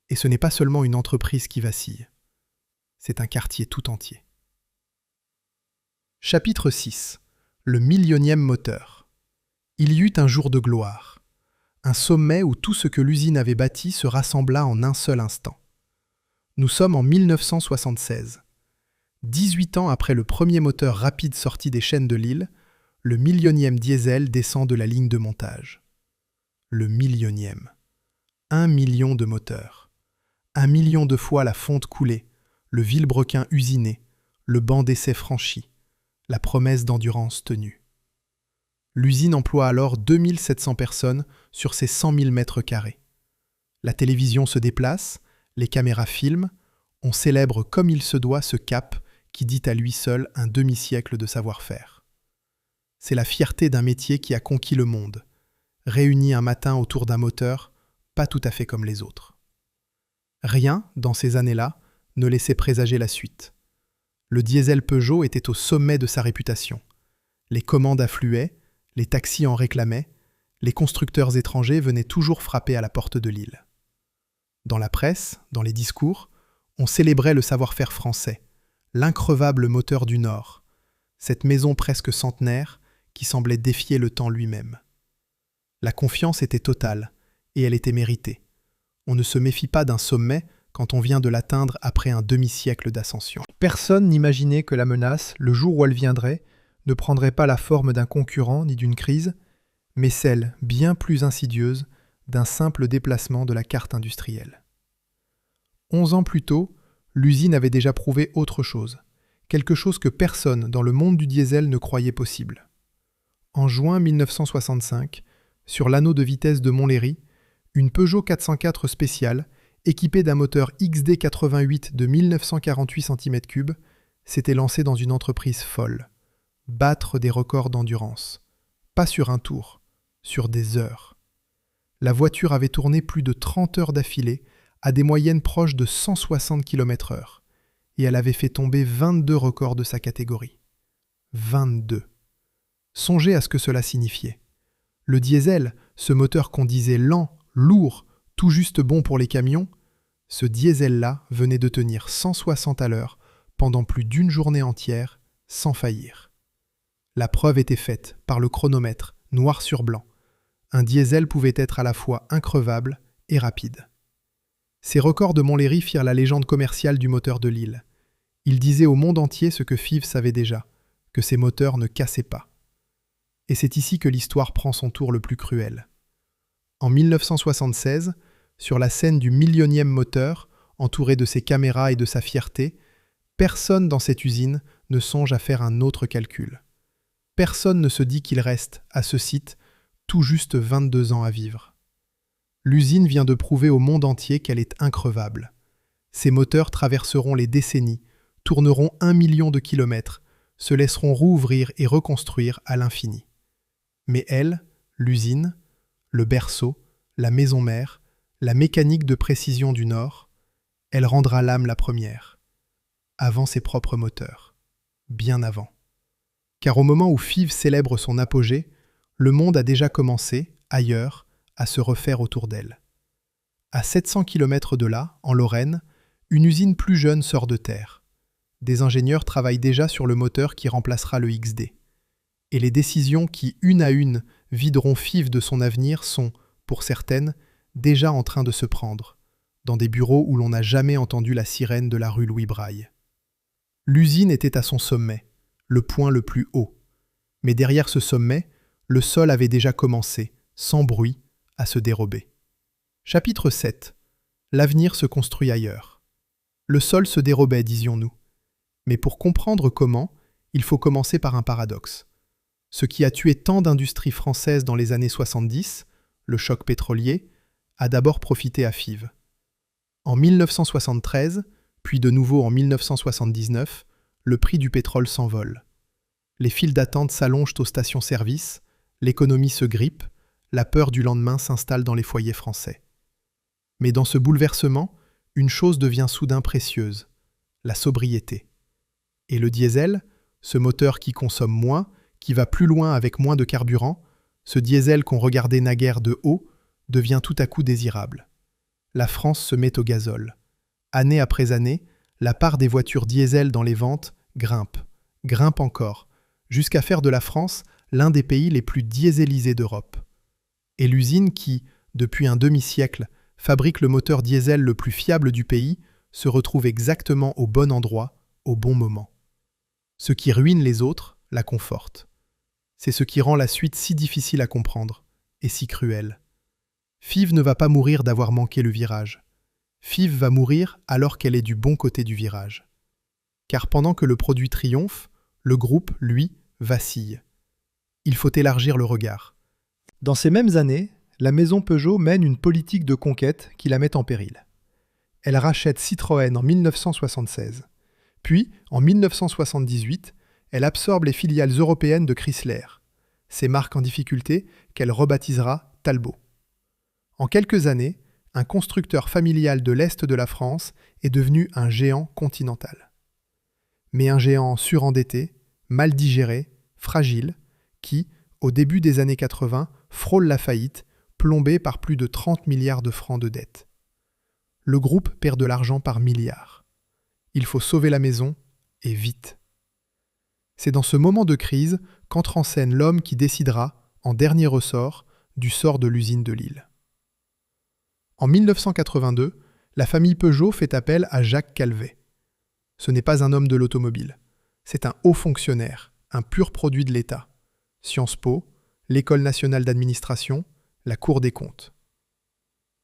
et ce n'est pas seulement une entreprise qui vacille. C'est un quartier tout entier. Chapitre 6. Le millionième moteur. Il y eut un jour de gloire. Un sommet où tout ce que l'usine avait bâti se rassembla en un seul instant. Nous sommes en 1976. 18 ans après le premier moteur rapide sorti des chaînes de Lille, le millionième diesel descend de la ligne de montage. Le millionième. 1 million de moteurs. 1 million de fois la fonte coulée, le vilebrequin usiné, le banc d'essai franchi, la promesse d'endurance tenue. L'usine emploie alors 2700 personnes sur ses 100 000 mètres carrés. La télévision se déplace, les caméras filment, on célèbre comme il se doit ce cap qui dit à lui seul un demi-siècle de savoir-faire. C'est la fierté d'un métier qui a conquis le monde, réuni un matin autour d'un moteur, pas tout à fait comme les autres. Rien, dans ces années-là, ne laissait présager la suite. Le diesel Peugeot était au sommet de sa réputation. Les commandes affluaient, les taxis en réclamaient, les constructeurs étrangers venaient toujours frapper à la porte de Lille. Dans la presse, dans les discours, on célébrait le savoir-faire français, l'increvable moteur du Nord, cette maison presque centenaire qui semblait défier le temps lui-même. La confiance était totale, et elle était méritée. On ne se méfie pas d'un sommet quand on vient de l'atteindre après un demi-siècle d'ascension. Personne n'imaginait que la menace, le jour où elle viendrait, ne prendrait pas la forme d'un concurrent ni d'une crise, mais celle, bien plus insidieuse, d'un simple déplacement de la carte industrielle. 11 ans plus tôt, l'usine avait déjà prouvé autre chose, quelque chose que personne dans le monde du diesel ne croyait possible. En juin 1965, sur l'anneau de vitesse de Montlhéry, une Peugeot 404 spéciale, équipée d'un moteur XD88 de 1948 cm3, s'était lancée dans une entreprise folle, battre des records d'endurance. Pas sur un tour, sur des heures. La voiture avait tourné plus de 30 heures d'affilée, à des moyennes proches de 160 km/h, et elle avait fait tomber 22 records de sa catégorie. 22. Songez à ce que cela signifiait. Le diesel, ce moteur qu'on disait lent, lourd, tout juste bon pour les camions, ce diesel-là venait de tenir 160 à l'heure pendant plus d'une journée entière, sans faillir. La preuve était faite par le chronomètre, noir sur blanc. Un diesel pouvait être à la fois increvable et rapide. Ces records de Montlhéry firent la légende commerciale du moteur de Lille. Ils disaient au monde entier ce que Fives savait déjà, que ces moteurs ne cassaient pas. Et c'est ici que l'histoire prend son tour le plus cruel. En 1976, sur la scène du millionième moteur, entouré de ses caméras et de sa fierté, personne dans cette usine ne songe à faire un autre calcul. Personne ne se dit qu'il reste, à ce site, tout juste 22 ans à vivre. L'usine vient de prouver au monde entier qu'elle est increvable. Ses moteurs traverseront les décennies, tourneront 1 million de kilomètres, se laisseront rouvrir et reconstruire à l'infini. Mais elle, l'usine, le berceau, la maison mère, la mécanique de précision du Nord, elle rendra l'âme la première, avant ses propres moteurs, bien avant. Car au moment où Fives célèbre son apogée, le monde a déjà commencé, ailleurs, à se refaire autour d'elle. À 700 km de là, en Lorraine, une usine plus jeune sort de terre. Des ingénieurs travaillent déjà sur le moteur qui remplacera le XD. Et les décisions qui, une à une, videront Fives de son avenir sont, pour certaines, déjà en train de se prendre, dans des bureaux où l'on n'a jamais entendu la sirène de la rue Louis Braille. L'usine était à son sommet, le point le plus haut. Mais derrière ce sommet, le sol avait déjà commencé, sans bruit, à se dérober. Chapitre 7. L'avenir se construit ailleurs. Le sol se dérobait, disions-nous. Mais pour comprendre comment, il faut commencer par un paradoxe. Ce qui a tué tant d'industries françaises dans les années 70, le choc pétrolier, a d'abord profité à Fives. En 1973, puis de nouveau en 1979, le prix du pétrole s'envole. Les files d'attente s'allongent aux stations-service, l'économie se grippe, la peur du lendemain s'installe dans les foyers français. Mais dans ce bouleversement, une chose devient soudain précieuse, la sobriété. Et le diesel, ce moteur qui consomme moins, qui va plus loin avec moins de carburant, ce diesel qu'on regardait naguère de haut, devient tout à coup désirable. La France se met au gazole. Année après année, la part des voitures diesel dans les ventes grimpe encore, jusqu'à faire de la France l'un des pays les plus dieselisés d'Europe. Et l'usine qui, depuis un demi-siècle, fabrique le moteur diesel le plus fiable du pays, se retrouve exactement au bon endroit, au bon moment. Ce qui ruine les autres la conforte. C'est ce qui rend la suite si difficile à comprendre et si cruelle. Fives ne va pas mourir d'avoir manqué le virage. Fives va mourir alors qu'elle est du bon côté du virage. Car pendant que le produit triomphe, le groupe, lui, vacille. Il faut élargir le regard. Dans ces mêmes années, la maison Peugeot mène une politique de conquête qui la met en péril. Elle rachète Citroën en 1976. Puis, en 1978, elle absorbe les filiales européennes de Chrysler, ces marques en difficulté qu'elle rebaptisera Talbot. En quelques années, un constructeur familial de l'Est de la France est devenu un géant continental. Mais un géant surendetté, mal digéré, fragile, qui, au début des années 80, frôle la faillite, plombé par plus de 30 milliards de francs de dette. Le groupe perd de l'argent par milliards. Il faut sauver la maison, et vite. C'est dans ce moment de crise qu'entre en scène l'homme qui décidera, en dernier ressort, du sort de l'usine de Lille. En 1982, la famille Peugeot fait appel à Jacques Calvet. Ce n'est pas un homme de l'automobile. C'est un haut fonctionnaire, un pur produit de l'État. Sciences Po, l'École nationale d'administration, la Cour des comptes.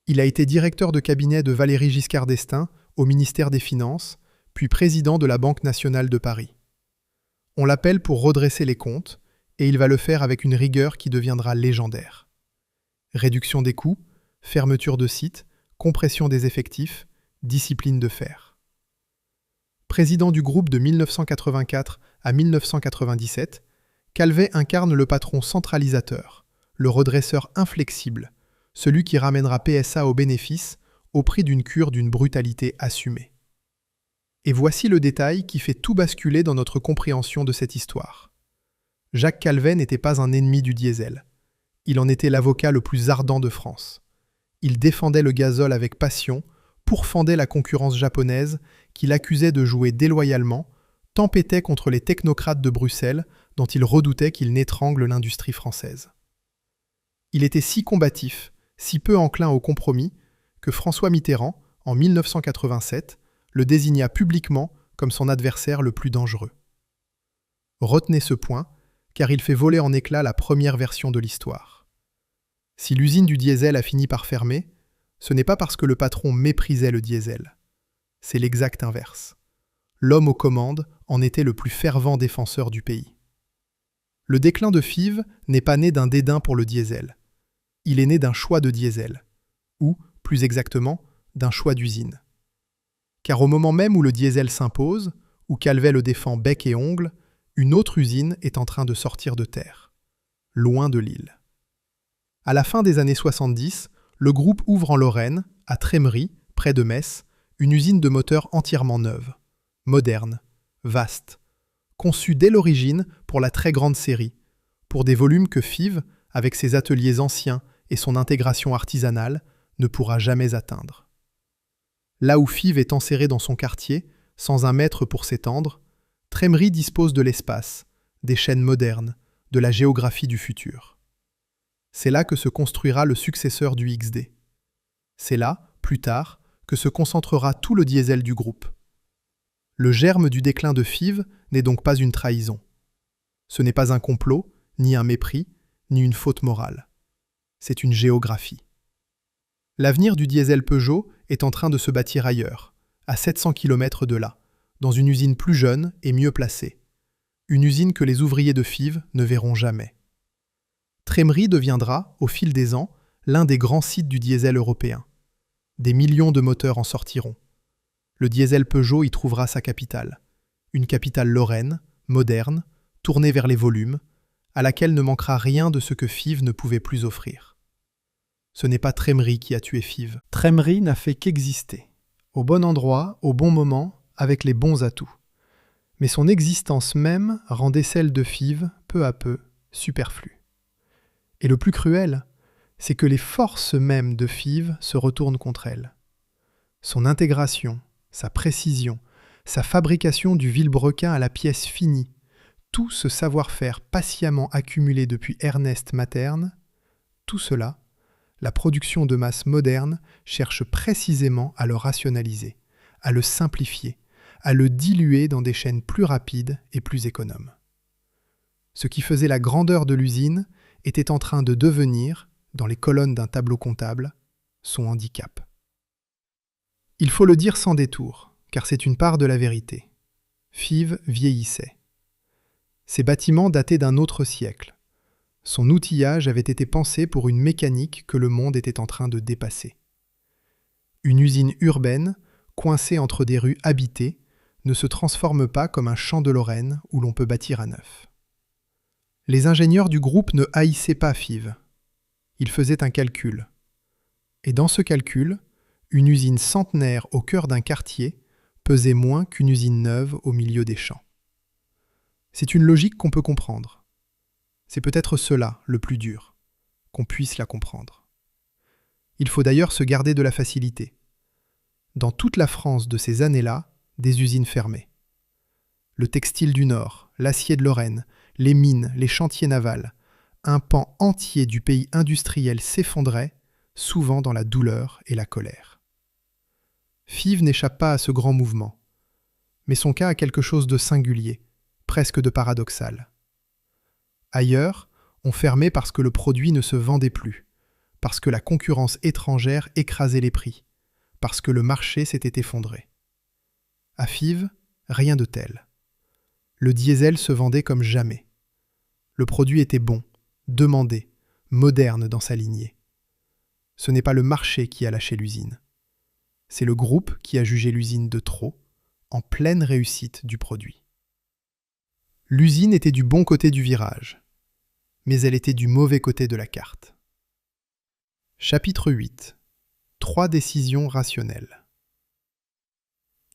Il a été directeur de cabinet de Valéry Giscard d'Estaing au ministère des Finances, puis président de la Banque nationale de Paris. On l'appelle pour redresser les comptes, et il va le faire avec une rigueur qui deviendra légendaire. Réduction des coûts, fermeture de sites, compression des effectifs, discipline de fer. Président du groupe de 1984 à 1997, Calvet incarne le patron centralisateur, le redresseur inflexible, celui qui ramènera PSA au bénéfice au prix d'une cure d'une brutalité assumée. Et voici le détail qui fait tout basculer dans notre compréhension de cette histoire. Jacques Calvet n'était pas un ennemi du diesel. Il en était l'avocat le plus ardent de France. Il défendait le gazole avec passion, pourfendait la concurrence japonaise, qu'il accusait de jouer déloyalement, tempêtait contre les technocrates de Bruxelles, dont il redoutait qu'ils n'étranglent l'industrie française. Il était si combatif, si peu enclin au compromis, que François Mitterrand, en 1987, le désigna publiquement comme son adversaire le plus dangereux. Retenez ce point, car il fait voler en éclats la première version de l'histoire. Si l'usine du diesel a fini par fermer, ce n'est pas parce que le patron méprisait le diesel. C'est l'exact inverse. L'homme aux commandes en était le plus fervent défenseur du pays. Le déclin de Fives n'est pas né d'un dédain pour le diesel. Il est né d'un choix de diesel, ou, plus exactement, d'un choix d'usine. Car au moment même où le diesel s'impose, où Calvet le défend bec et ongles, une autre usine est en train de sortir de terre, loin de l'île. À la fin des années 70, le groupe ouvre en Lorraine, à Trémery, près de Metz, une usine de moteurs entièrement neuve, moderne, vaste, conçue dès l'origine pour la très grande série, pour des volumes que Fives, avec ses ateliers anciens et son intégration artisanale, ne pourra jamais atteindre. Là où Fives est enserré dans son quartier, sans un maître pour s'étendre, Trémery dispose de l'espace, des chaînes modernes, de la géographie du futur. C'est là que se construira le successeur du XD. C'est là, plus tard, que se concentrera tout le diesel du groupe. Le germe du déclin de Fives n'est donc pas une trahison. Ce n'est pas un complot, ni un mépris, ni une faute morale. C'est une géographie. L'avenir du diesel Peugeot est en train de se bâtir ailleurs, à 700 km de là, dans une usine plus jeune et mieux placée. Une usine que les ouvriers de Fives ne verront jamais. Trémery deviendra, au fil des ans, l'un des grands sites du diesel européen. Des millions de moteurs en sortiront. Le diesel Peugeot y trouvera sa capitale. Une capitale lorraine, moderne, tournée vers les volumes, à laquelle ne manquera rien de ce que Fives ne pouvait plus offrir. Ce n'est pas Trémery qui a tué Fives. Trémery n'a fait qu'exister, au bon endroit, au bon moment, avec les bons atouts. Mais son existence même rendait celle de Fives, peu à peu, superflue. Et le plus cruel, c'est que les forces mêmes de Fives se retournent contre elle. Son intégration, sa précision, sa fabrication du vilebrequin à la pièce finie, tout ce savoir-faire patiemment accumulé depuis Ernest Materne, tout cela, la production de masse moderne cherche précisément à le rationaliser, à le simplifier, à le diluer dans des chaînes plus rapides et plus économes. Ce qui faisait la grandeur de l'usine était en train de devenir, dans les colonnes d'un tableau comptable, son handicap. Il faut le dire sans détour, car c'est une part de la vérité. Fives vieillissait. Ces bâtiments dataient d'un autre siècle. Son outillage avait été pensé pour une mécanique que le monde était en train de dépasser. Une usine urbaine, coincée entre des rues habitées, ne se transforme pas comme un champ de Lorraine où l'on peut bâtir à neuf. Les ingénieurs du groupe ne haïssaient pas Fives. Ils faisaient un calcul. Et dans ce calcul, une usine centenaire au cœur d'un quartier pesait moins qu'une usine neuve au milieu des champs. C'est une logique qu'on peut comprendre. C'est peut-être cela le plus dur, qu'on puisse la comprendre. Il faut d'ailleurs se garder de la facilité. Dans toute la France de ces années-là, des usines fermaient. Le textile du Nord, l'acier de Lorraine, les mines, les chantiers navals, un pan entier du pays industriel s'effondrait, souvent dans la douleur et la colère. Fives n'échappe pas à ce grand mouvement, mais son cas a quelque chose de singulier, presque de paradoxal. Ailleurs, on fermait parce que le produit ne se vendait plus, parce que la concurrence étrangère écrasait les prix, parce que le marché s'était effondré. À Fives, rien de tel. Le diesel se vendait comme jamais. Le produit était bon, demandé, moderne dans sa lignée. Ce n'est pas le marché qui a lâché l'usine. C'est le groupe qui a jugé l'usine de trop, en pleine réussite du produit. L'usine était du bon côté du virage, mais elle était du mauvais côté de la carte. Chapitre 8. 3 décisions rationnelles.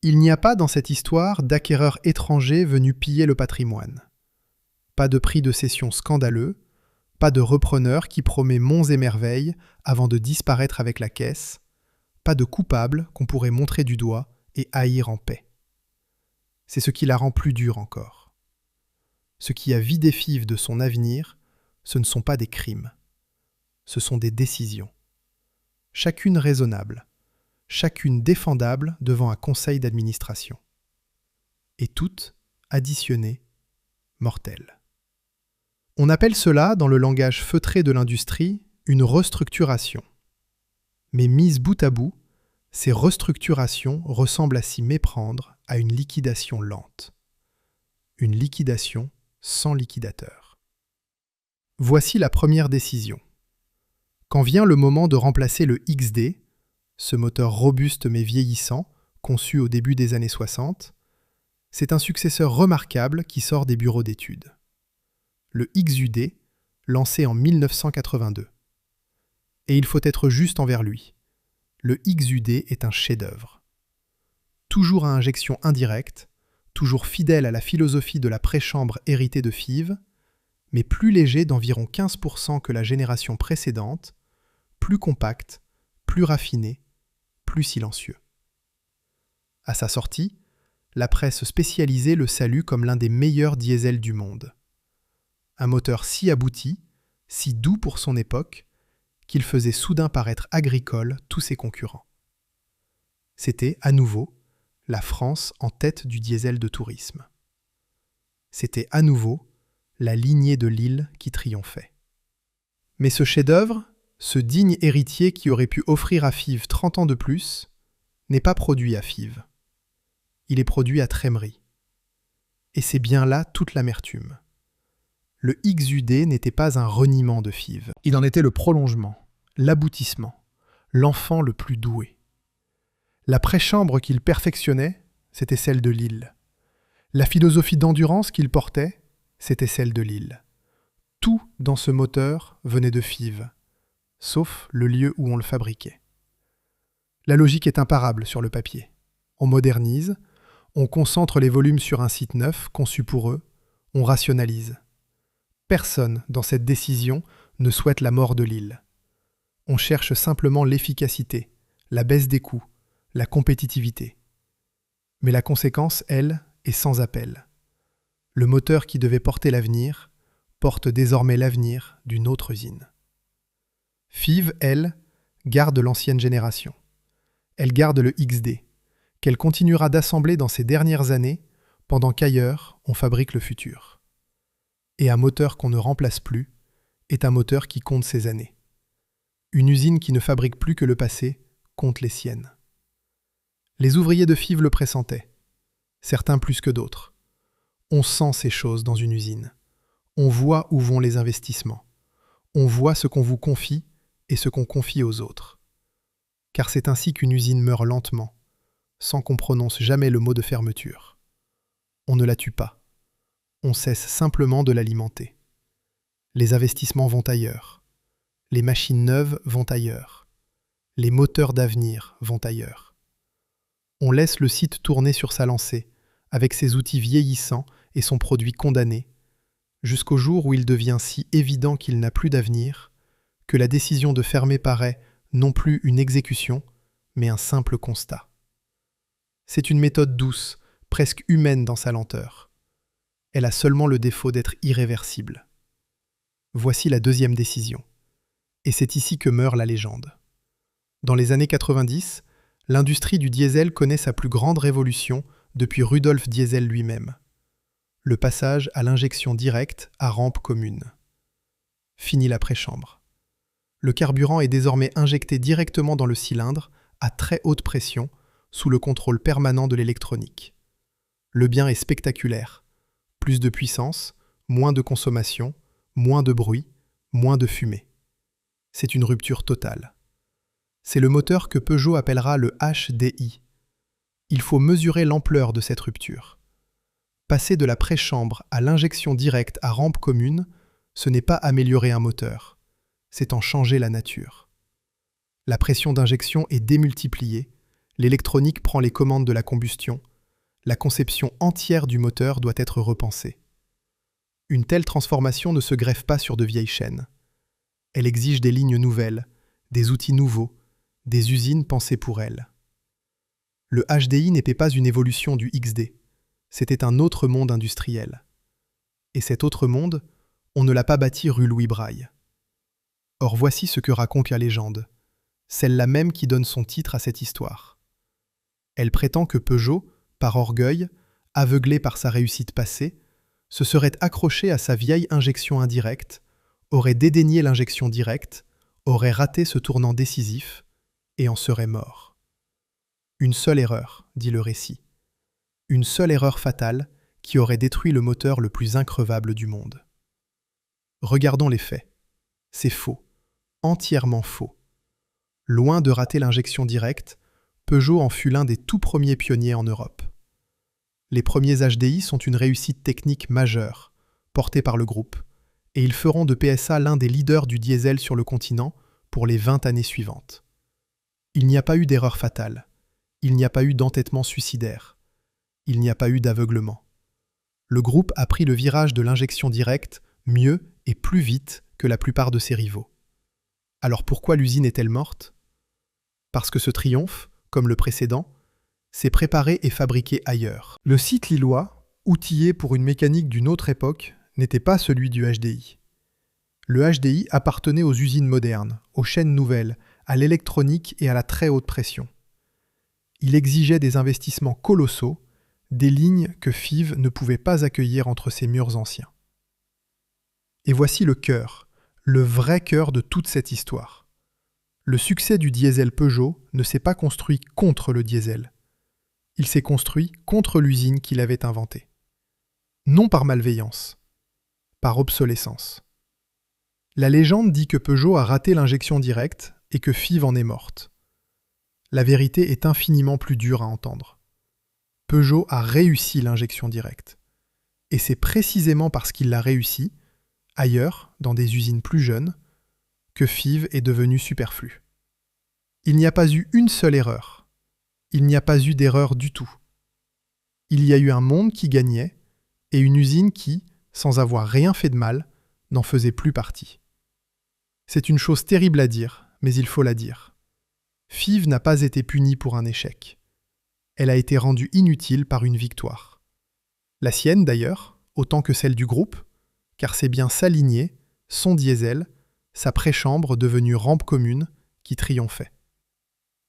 Il n'y a pas dans cette histoire d'acquéreurs étrangers venus piller le patrimoine. Pas de prix de cession scandaleux, pas de repreneur qui promet monts et merveilles avant de disparaître avec la caisse, pas de coupable qu'on pourrait montrer du doigt et haïr en paix. C'est ce qui la rend plus dure encore. Ce qui a vidé Fives de son avenir, ce ne sont pas des crimes. Ce sont des décisions. Chacune raisonnable, chacune défendable devant un conseil d'administration. Et toutes, additionnées, mortelles. On appelle cela, dans le langage feutré de l'industrie, une restructuration. Mais mises bout à bout, ces restructurations ressemblent à s'y méprendre à une liquidation lente. Une liquidation sans liquidateur. Voici la première décision. Quand vient le moment de remplacer le XD, ce moteur robuste mais vieillissant, conçu au début des années 60, C'est un successeur remarquable qui sort des bureaux d'études. Le XUD, lancé en 1982. Et il faut être juste envers lui. Le XUD est un chef-d'œuvre. Toujours à injection indirecte, toujours fidèle à la philosophie de la préchambre héritée de Fives, mais plus léger d'environ 15% que la génération précédente, plus compact, plus raffiné, plus silencieux. À sa sortie, la presse spécialisée le salue comme l'un des meilleurs diesels du monde. Un moteur si abouti, si doux pour son époque, qu'il faisait soudain paraître agricole tous ses concurrents. C'était, à nouveau, la France en tête du diesel de tourisme. C'était, à nouveau, la lignée de Lille qui triomphait. Mais ce chef-d'œuvre, ce digne héritier qui aurait pu offrir à Fives 30 ans de plus, n'est pas produit à Fives. Il est produit à Trémery. Et c'est bien là toute l'amertume. Le XUD n'était pas un reniement de Fives. Il en était le prolongement, l'aboutissement, l'enfant le plus doué. La préchambre qu'il perfectionnait, c'était celle de Lille. La philosophie d'endurance qu'il portait, c'était celle de Lille. Tout dans ce moteur venait de Fives, sauf le lieu où on le fabriquait. La logique est imparable sur le papier. On modernise, on concentre les volumes sur un site neuf, conçu pour eux, on rationalise. Personne, dans cette décision, ne souhaite la mort de Lille. On cherche simplement l'efficacité, la baisse des coûts, la compétitivité. Mais la conséquence, elle, est sans appel. Le moteur qui devait porter l'avenir porte désormais l'avenir d'une autre usine. Fives, elle, garde l'ancienne génération. Elle garde le XD, qu'elle continuera d'assembler dans ces dernières années, pendant qu'ailleurs, on fabrique le futur. Et un moteur qu'on ne remplace plus est un moteur qui compte ses années. Une usine qui ne fabrique plus que le passé compte les siennes. Les ouvriers de Fives le pressentaient, certains plus que d'autres. On sent ces choses dans une usine. On voit où vont les investissements. On voit ce qu'on vous confie et ce qu'on confie aux autres. Car c'est ainsi qu'une usine meurt lentement, sans qu'on prononce jamais le mot de fermeture. On ne la tue pas. On cesse simplement de l'alimenter. Les investissements vont ailleurs. Les machines neuves vont ailleurs. Les moteurs d'avenir vont ailleurs. On laisse le site tourner sur sa lancée, avec ses outils vieillissants et son produit condamné, jusqu'au jour où il devient si évident qu'il n'a plus d'avenir, que la décision de fermer paraît non plus une exécution, mais un simple constat. C'est une méthode douce, presque humaine dans sa lenteur. Elle a seulement le défaut d'être irréversible. Voici la deuxième décision. Et c'est ici que meurt la légende. Dans les années 90, l'industrie du diesel connaît sa plus grande révolution depuis Rudolf Diesel lui-même. Le passage à l'injection directe à rampe commune. Fini la préchambre. Le carburant est désormais injecté directement dans le cylindre, à très haute pression, sous le contrôle permanent de l'électronique. Le bien est spectaculaire. Plus de puissance, moins de consommation, moins de bruit, moins de fumée. C'est une rupture totale. C'est le moteur que Peugeot appellera le HDI. Il faut mesurer l'ampleur de cette rupture. Passer de la préchambre à l'injection directe à rampe commune, ce n'est pas améliorer un moteur, c'est en changer la nature. La pression d'injection est démultipliée, l'électronique prend les commandes de la combustion, la conception entière du moteur doit être repensée. Une telle transformation ne se greffe pas sur de vieilles chaînes. Elle exige des lignes nouvelles, des outils nouveaux, des usines pensées pour elle. Le HDI n'était pas une évolution du XD, c'était un autre monde industriel. Et cet autre monde, on ne l'a pas bâti rue Louis Braille. Or voici ce que raconte la légende, celle-là même qui donne son titre à cette histoire. Elle prétend que Peugeot, par orgueil, aveuglé par sa réussite passée, se serait accroché à sa vieille injection indirecte, aurait dédaigné l'injection directe, aurait raté ce tournant décisif, et en serait mort. Une seule erreur, dit le récit. Une seule erreur fatale qui aurait détruit le moteur le plus increvable du monde. Regardons les faits. C'est faux, entièrement faux. Loin de rater l'injection directe, Peugeot en fut l'un des tout premiers pionniers en Europe. Les premiers HDI sont une réussite technique majeure, portée par le groupe, et ils feront de PSA l'un des leaders du diesel sur le continent pour les 20 années suivantes. Il n'y a pas eu d'erreur fatale, il n'y a pas eu d'entêtement suicidaire, il n'y a pas eu d'aveuglement. Le groupe a pris le virage de l'injection directe mieux et plus vite que la plupart de ses rivaux. Alors pourquoi l'usine est-elle morte? Parce que ce triomphe, comme le précédent, s'est préparé et fabriqué ailleurs. Le site lillois, outillé pour une mécanique d'une autre époque, n'était pas celui du HDI. Le HDI appartenait aux usines modernes, aux chaînes nouvelles, à l'électronique et à la très haute pression. Il exigeait des investissements colossaux, des lignes que Fives ne pouvait pas accueillir entre ses murs anciens. Et voici le cœur, le vrai cœur de toute cette histoire. Le succès du diesel Peugeot ne s'est pas construit contre le diesel. Il s'est construit contre l'usine qu'il avait inventée. Non par malveillance, par obsolescence. La légende dit que Peugeot a raté l'injection directe et que Fives en est morte. La vérité est infiniment plus dure à entendre. Peugeot a réussi l'injection directe. Et c'est précisément parce qu'il l'a réussi, ailleurs, dans des usines plus jeunes, que Fives est devenu superflu. Il n'y a pas eu une seule erreur. Il n'y a pas eu d'erreur du tout. Il y a eu un monde qui gagnait et une usine qui, sans avoir rien fait de mal, n'en faisait plus partie. C'est une chose terrible à dire, mais il faut la dire. Fives n'a pas été punie pour un échec. Elle a été rendue inutile par une victoire. La sienne d'ailleurs, autant que celle du groupe, car c'est bien sa lignée, son diesel, sa préchambre devenue rampe commune, qui triomphait.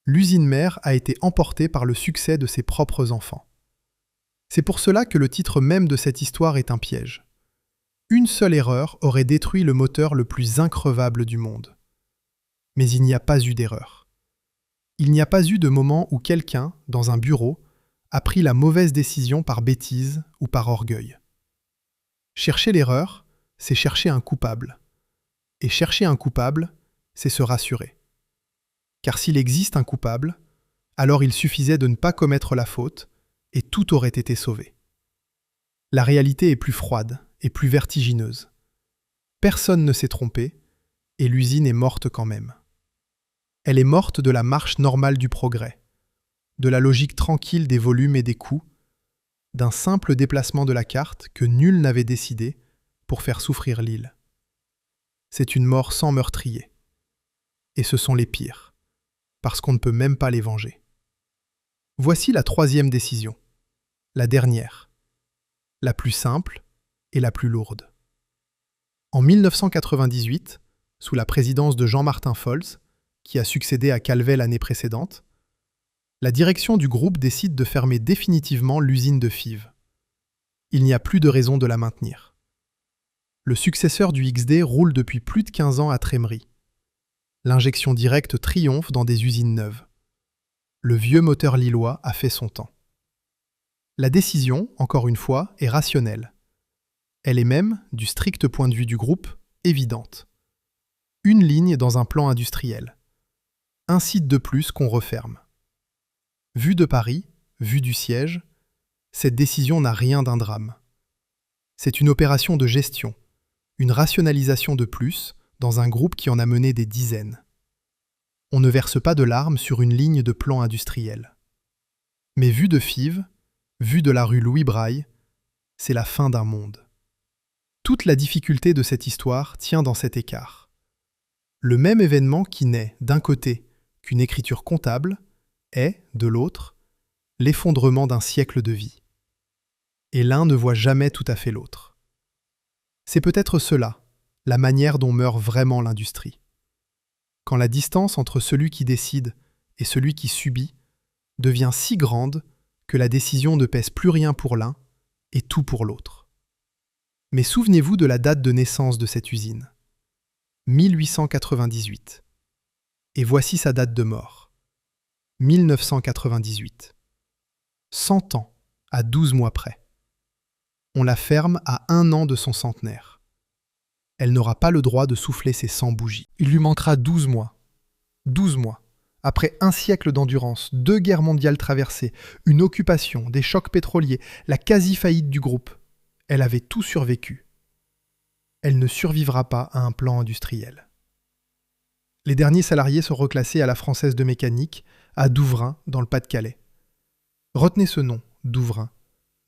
L'usine mère a été emportée par le succès de ses propres enfants. C'est pour cela que le titre même de cette histoire est un piège. Une seule erreur aurait détruit le moteur le plus increvable du monde. Mais il n'y a pas eu d'erreur. Il n'y a pas eu de moment où quelqu'un, dans un bureau, a pris la mauvaise décision par bêtise ou par orgueil. Chercher l'erreur, c'est chercher un coupable. Et chercher un coupable, c'est se rassurer. Car s'il existe un coupable, alors il suffisait de ne pas commettre la faute et tout aurait été sauvé. La réalité est plus froide et plus vertigineuse. Personne ne s'est trompé et l'usine est morte quand même. Elle est morte de la marche normale du progrès, de la logique tranquille des volumes et des coûts, d'un simple déplacement de la carte que nul n'avait décidé pour faire souffrir l'île. C'est une mort sans meurtrier. Et ce sont les pires, parce qu'on ne peut même pas les venger. Voici la troisième décision, la dernière, la plus simple et la plus lourde. En 1998, sous la présidence de Jean-Martin Folz, qui a succédé à Calvet l'année précédente, la direction du groupe décide de fermer définitivement l'usine de Fives. Il n'y a plus de raison de la maintenir. Le successeur du XD roule depuis plus de 15 ans à Trémery. L'injection directe triomphe dans des usines neuves. Le vieux moteur lillois a fait son temps. La décision, encore une fois, est rationnelle. Elle est même, du strict point de vue du groupe, évidente. Une ligne dans un plan industriel. Un site de plus qu'on referme. Vu de Paris, vu du siège, cette décision n'a rien d'un drame. C'est une opération de gestion, une rationalisation de plus dans un groupe qui en a mené des dizaines. On ne verse pas de larmes sur une ligne de plan industriel. Mais vu de Fives, vu de la rue Louis Braille, c'est la fin d'un monde. Toute la difficulté de cette histoire tient dans cet écart. Le même événement qui n'est, d'un côté, qu'une écriture comptable, est, de l'autre, l'effondrement d'un siècle de vie. Et l'un ne voit jamais tout à fait l'autre. C'est peut-être cela, la manière dont meurt vraiment l'industrie. Quand la distance entre celui qui décide et celui qui subit devient si grande que la décision ne pèse plus rien pour l'un et tout pour l'autre. Mais souvenez-vous de la date de naissance de cette usine. 1898. Et voici sa date de mort. 1998. 100 ans, à 12 mois près. On la ferme à 1 an de son centenaire. Elle n'aura pas le droit de souffler ses 100 bougies. Il lui manquera 12 mois. 12 mois, Après un siècle d'endurance, 2 guerres mondiales traversées, une occupation, des chocs pétroliers, la quasi-faillite du groupe, elle avait tout survécu. Elle ne survivra pas à un plan industriel. Les derniers salariés sont reclassés à la Française de mécanique, à Douvrin, dans le Pas-de-Calais. Retenez ce nom, Douvrin.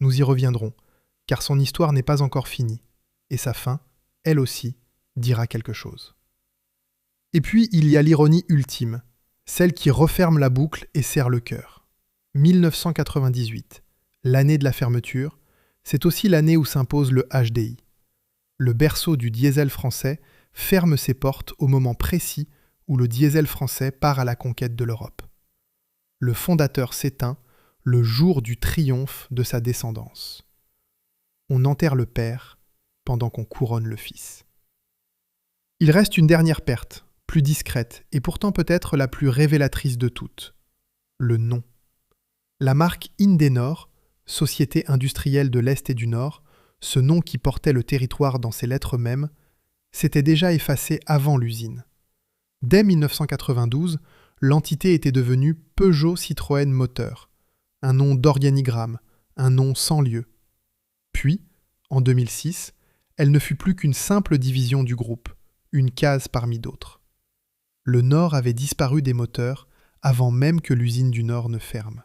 Nous y reviendrons, car son histoire n'est pas encore finie, et sa fin, elle aussi, dira quelque chose. Et puis, il y a l'ironie ultime, celle qui referme la boucle et serre le cœur. 1998, l'année de la fermeture, c'est aussi l'année où s'impose le HDI. Le berceau du diesel français ferme ses portes au moment précis où le diesel français part à la conquête de l'Europe. Le fondateur s'éteint le jour du triomphe de sa descendance. On enterre le père pendant qu'on couronne le fils. Il reste une dernière perte, plus discrète et pourtant peut-être la plus révélatrice de toutes. Le nom. La marque Indenor, société industrielle de l'Est et du Nord, ce nom qui portait le territoire dans ses lettres mêmes, s'était déjà effacé avant l'usine. Dès 1992, l'entité était devenue Peugeot Citroën Moteur, un nom d'organigramme, un nom sans lieu. Puis, en 2006, elle ne fut plus qu'une simple division du groupe, une case parmi d'autres. Le Nord avait disparu des moteurs avant même que l'usine du Nord ne ferme.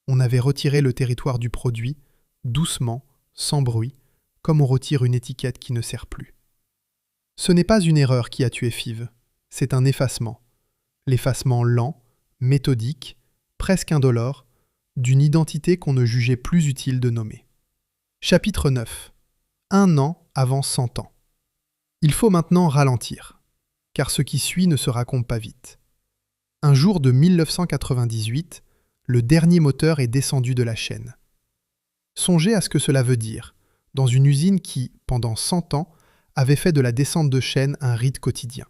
On avait retiré le territoire du produit, doucement, sans bruit, comme on retire une étiquette qui ne sert plus. Ce n'est pas une erreur qui a tué Fives, c'est un effacement. L'effacement lent, méthodique, presque indolore, d'une identité qu'on ne jugeait plus utile de nommer. Chapitre 9. 1 an avant 100 ans. Il faut maintenant ralentir, car ce qui suit ne se raconte pas vite. Un jour de 1998, le dernier moteur est descendu de la chaîne. Songez à ce que cela veut dire, dans une usine qui, pendant 100 ans, avait fait de la descente de chaîne un rite quotidien.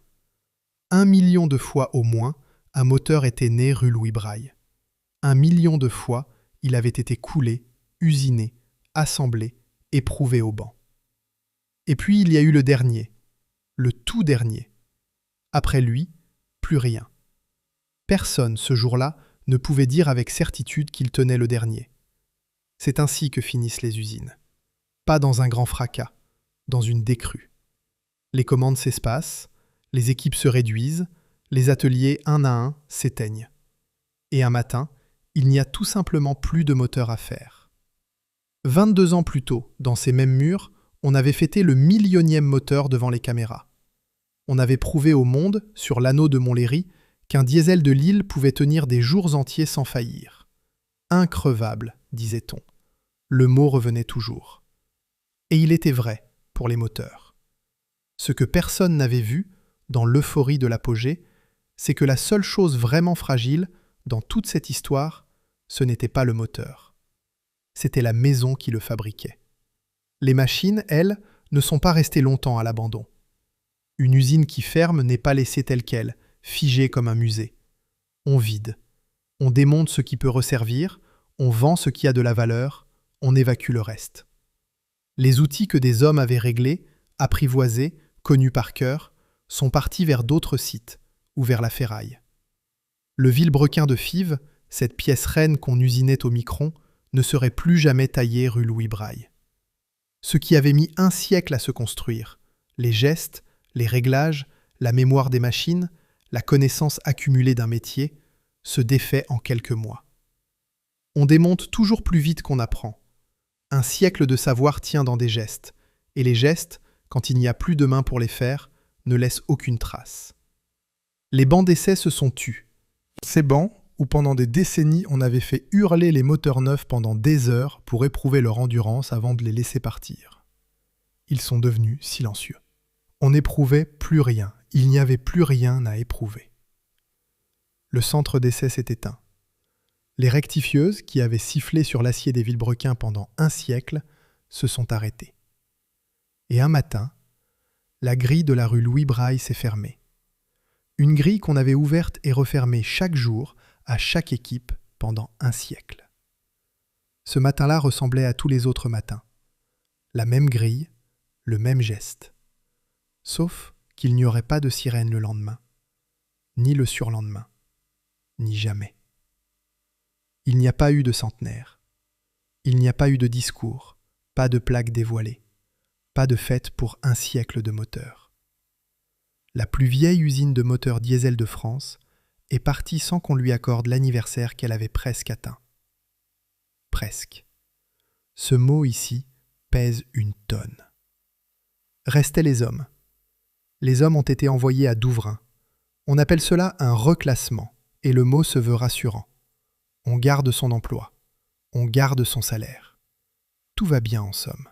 1 million de fois au moins, un moteur était né rue Louis Braille. 1 million de fois, il avait été coulé, usiné, assemblé, éprouvé au banc. Et puis il y a eu le dernier, le tout dernier. Après lui, plus rien. Personne, ce jour-là, ne pouvait dire avec certitude qu'il tenait le dernier. C'est ainsi que finissent les usines. Pas dans un grand fracas, dans une décrue. Les commandes s'espacent, les équipes se réduisent, les ateliers un à un s'éteignent. Et un matin, il n'y a tout simplement plus de moteur à faire. 22 ans plus tôt, dans ces mêmes murs, on avait fêté le 1 000e moteur devant les caméras. On avait prouvé au monde, sur l'anneau de Montlhéry, qu'un diesel de Lille pouvait tenir des jours entiers sans faillir. Increvable, disait-on. Le mot revenait toujours. Et il était vrai pour les moteurs. Ce que personne n'avait vu, dans l'euphorie de l'apogée, c'est que la seule chose vraiment fragile, dans toute cette histoire, ce n'était pas le moteur. C'était la maison qui le fabriquait. Les machines, elles, ne sont pas restées longtemps à l'abandon. Une usine qui ferme n'est pas laissée telle qu'elle, figée comme un musée. On vide. On démonte ce qui peut resservir, on vend ce qui a de la valeur, on évacue le reste. Les outils que des hommes avaient réglés, apprivoisés, connus par cœur, sont partis vers d'autres sites, ou vers la ferraille. Le vilebrequin de Fives, cette pièce reine qu'on usinait au micron, ne serait plus jamais taillé rue Louis Braille. Ce qui avait mis un siècle à se construire, les gestes, les réglages, la mémoire des machines, la connaissance accumulée d'un métier, se défait en quelques mois. On démonte toujours plus vite qu'on apprend. Un siècle de savoir tient dans des gestes, et les gestes, quand il n'y a plus de main pour les faire, ne laissent aucune trace. Les bancs d'essai se sont tus. Ces bancs, où pendant des décennies on avait fait hurler les moteurs neufs pendant des heures pour éprouver leur endurance avant de les laisser partir. Ils sont devenus silencieux. On n'éprouvait plus rien, il n'y avait plus rien à éprouver. Le centre d'essai s'est éteint. Les rectifieuses, qui avaient sifflé sur l'acier des vilebrequins pendant un siècle, se sont arrêtées. Et un matin, la grille de la rue Louis Braille s'est fermée. Une grille qu'on avait ouverte et refermée chaque jour à chaque équipe pendant un siècle. Ce matin-là ressemblait à tous les autres matins. La même grille, le même geste. Sauf qu'il n'y aurait pas de sirène le lendemain, ni le surlendemain. ni jamais. Il n'y a pas eu de centenaire. Il n'y a pas eu de discours, pas de plaque dévoilée, pas de fête pour 1 siècle de moteurs. La plus vieille usine de moteurs diesel de France est partie sans qu'on lui accorde l'anniversaire qu'elle avait presque atteint. Presque. Ce mot ici pèse 1 tonne. Restaient les hommes. Les hommes ont été envoyés à Douvrin. On appelle cela un reclassement, et le mot se veut rassurant. On garde son emploi. On garde son salaire. Tout va bien en somme.